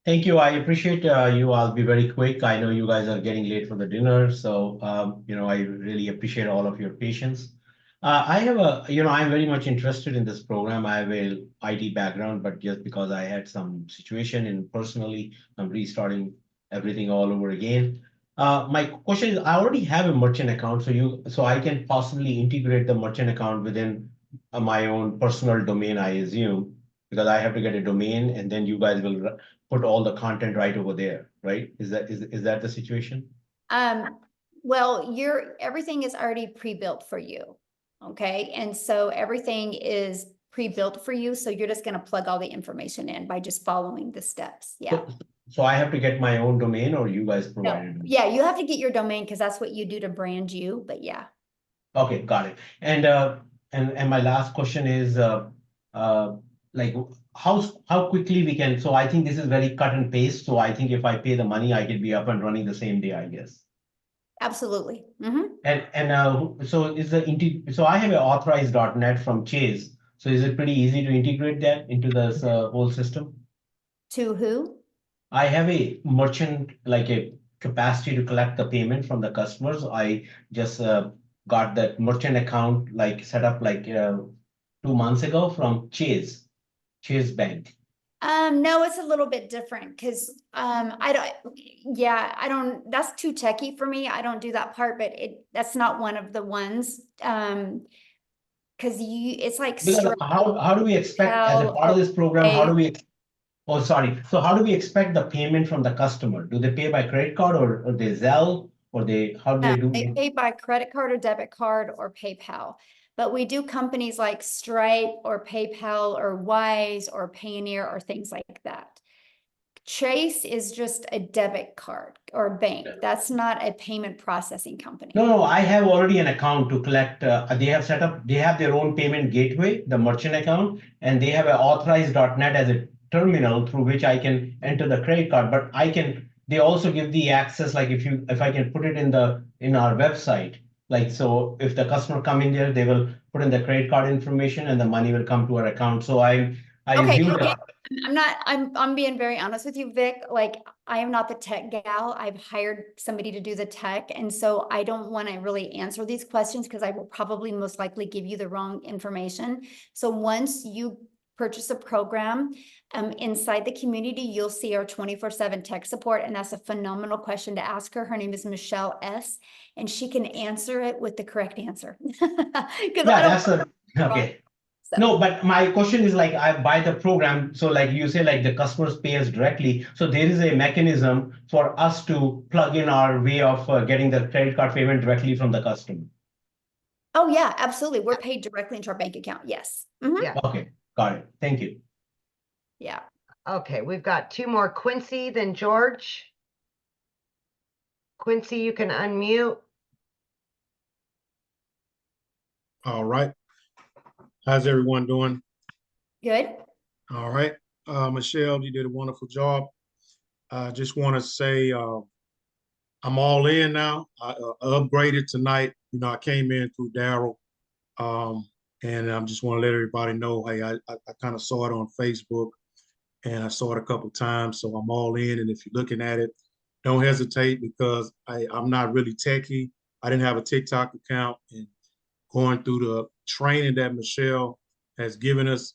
Thank you. I appreciate you. I'll be very quick. I know you guys are getting late for the dinner, so I really appreciate all of your patience. I have I'm very much interested in this program. I have a IT background, but just because I had some situation and personally, I'm restarting everything all over again. My question is, I already have a merchant account, so I can possibly integrate the merchant account within my own personal domain, I assume, because I have to get a domain, and then you guys will put all the content right over there, right? Is that the situation? Well, everything is already pre-built for you. Okay. And so everything is pre-built for you. So you're just going to plug all the information in by just following the steps. Yeah. So I have to get my own domain, or you guys provide it? Yeah, you have to get your domain because that's what you do to brand you. But yeah. Okay, got it. And my last question is like how quickly we can. So I think this is very cut and paste. So I think if I pay the money, I can be up and running the same day, I guess. Absolutely. Mm-hmm. So I have an authorized.net from Chase. So is it pretty easy to integrate that into this whole system? To who? I have a merchant, like a capacity to collect the payment from the customers. I just got that merchant account set up 2 months ago from Chase Bank. No, it's a little bit different because I don't, that's too techy for me. I don't do that part, but that's not one of the ones. Because it's like Because how do we expect as a part of this program, so how do we expect the payment from the customer? Do they pay by credit card or they Zelle or how do they do They it? pay by credit card or debit card or PayPal. But we do companies like Stripe or PayPal or Wise or Payoneer or things like that. Chase is just a debit card or a bank. That's not a payment processing company. No, I have already an account to collect. They have their own payment gateway, the merchant account, and they have an authorized.net as a terminal through which I can enter the credit card, but I can they also give the access, like if I can put it in our website, like, so if the customer come in there, they will put in the credit card information and the money will come to our account. So I Okay, assume okay. that. I'm being very honest with you, Vic. Like, I am not the tech gal. I've hired somebody to do the tech. And so I don't want to really answer these questions because I will probably most likely give you the wrong information. So once you purchase a program, inside the community, you'll see our 24/7 tech support. And that's a phenomenal question to ask her. Her name is Michelle S. And she can answer it with the correct answer. Okay. No, but my question is like, I buy the program. So like you say, like the customers pay us directly. So there is a mechanism for us to plug in our way of getting the credit card payment directly from the customer. Oh yeah, absolutely. We're paid directly into our bank account. Yes. Mhm. Yeah. Okay, got it. Thank you. Yeah. Okay, we've got two more, Quincy, then George. Quincy, you can unmute. All right. How's everyone doing? Good. All right. Michelle, you did a wonderful job. I just want to say I'm all in now. I upgraded tonight. You know, I came in through Daryl. And I just want to let everybody know, hey, I kind of saw it on Facebook and I saw it a couple times. So I'm all in. And if you're looking at it, don't hesitate because I'm not really techie. I didn't have a TikTok account, and going through the training that Michelle has given us,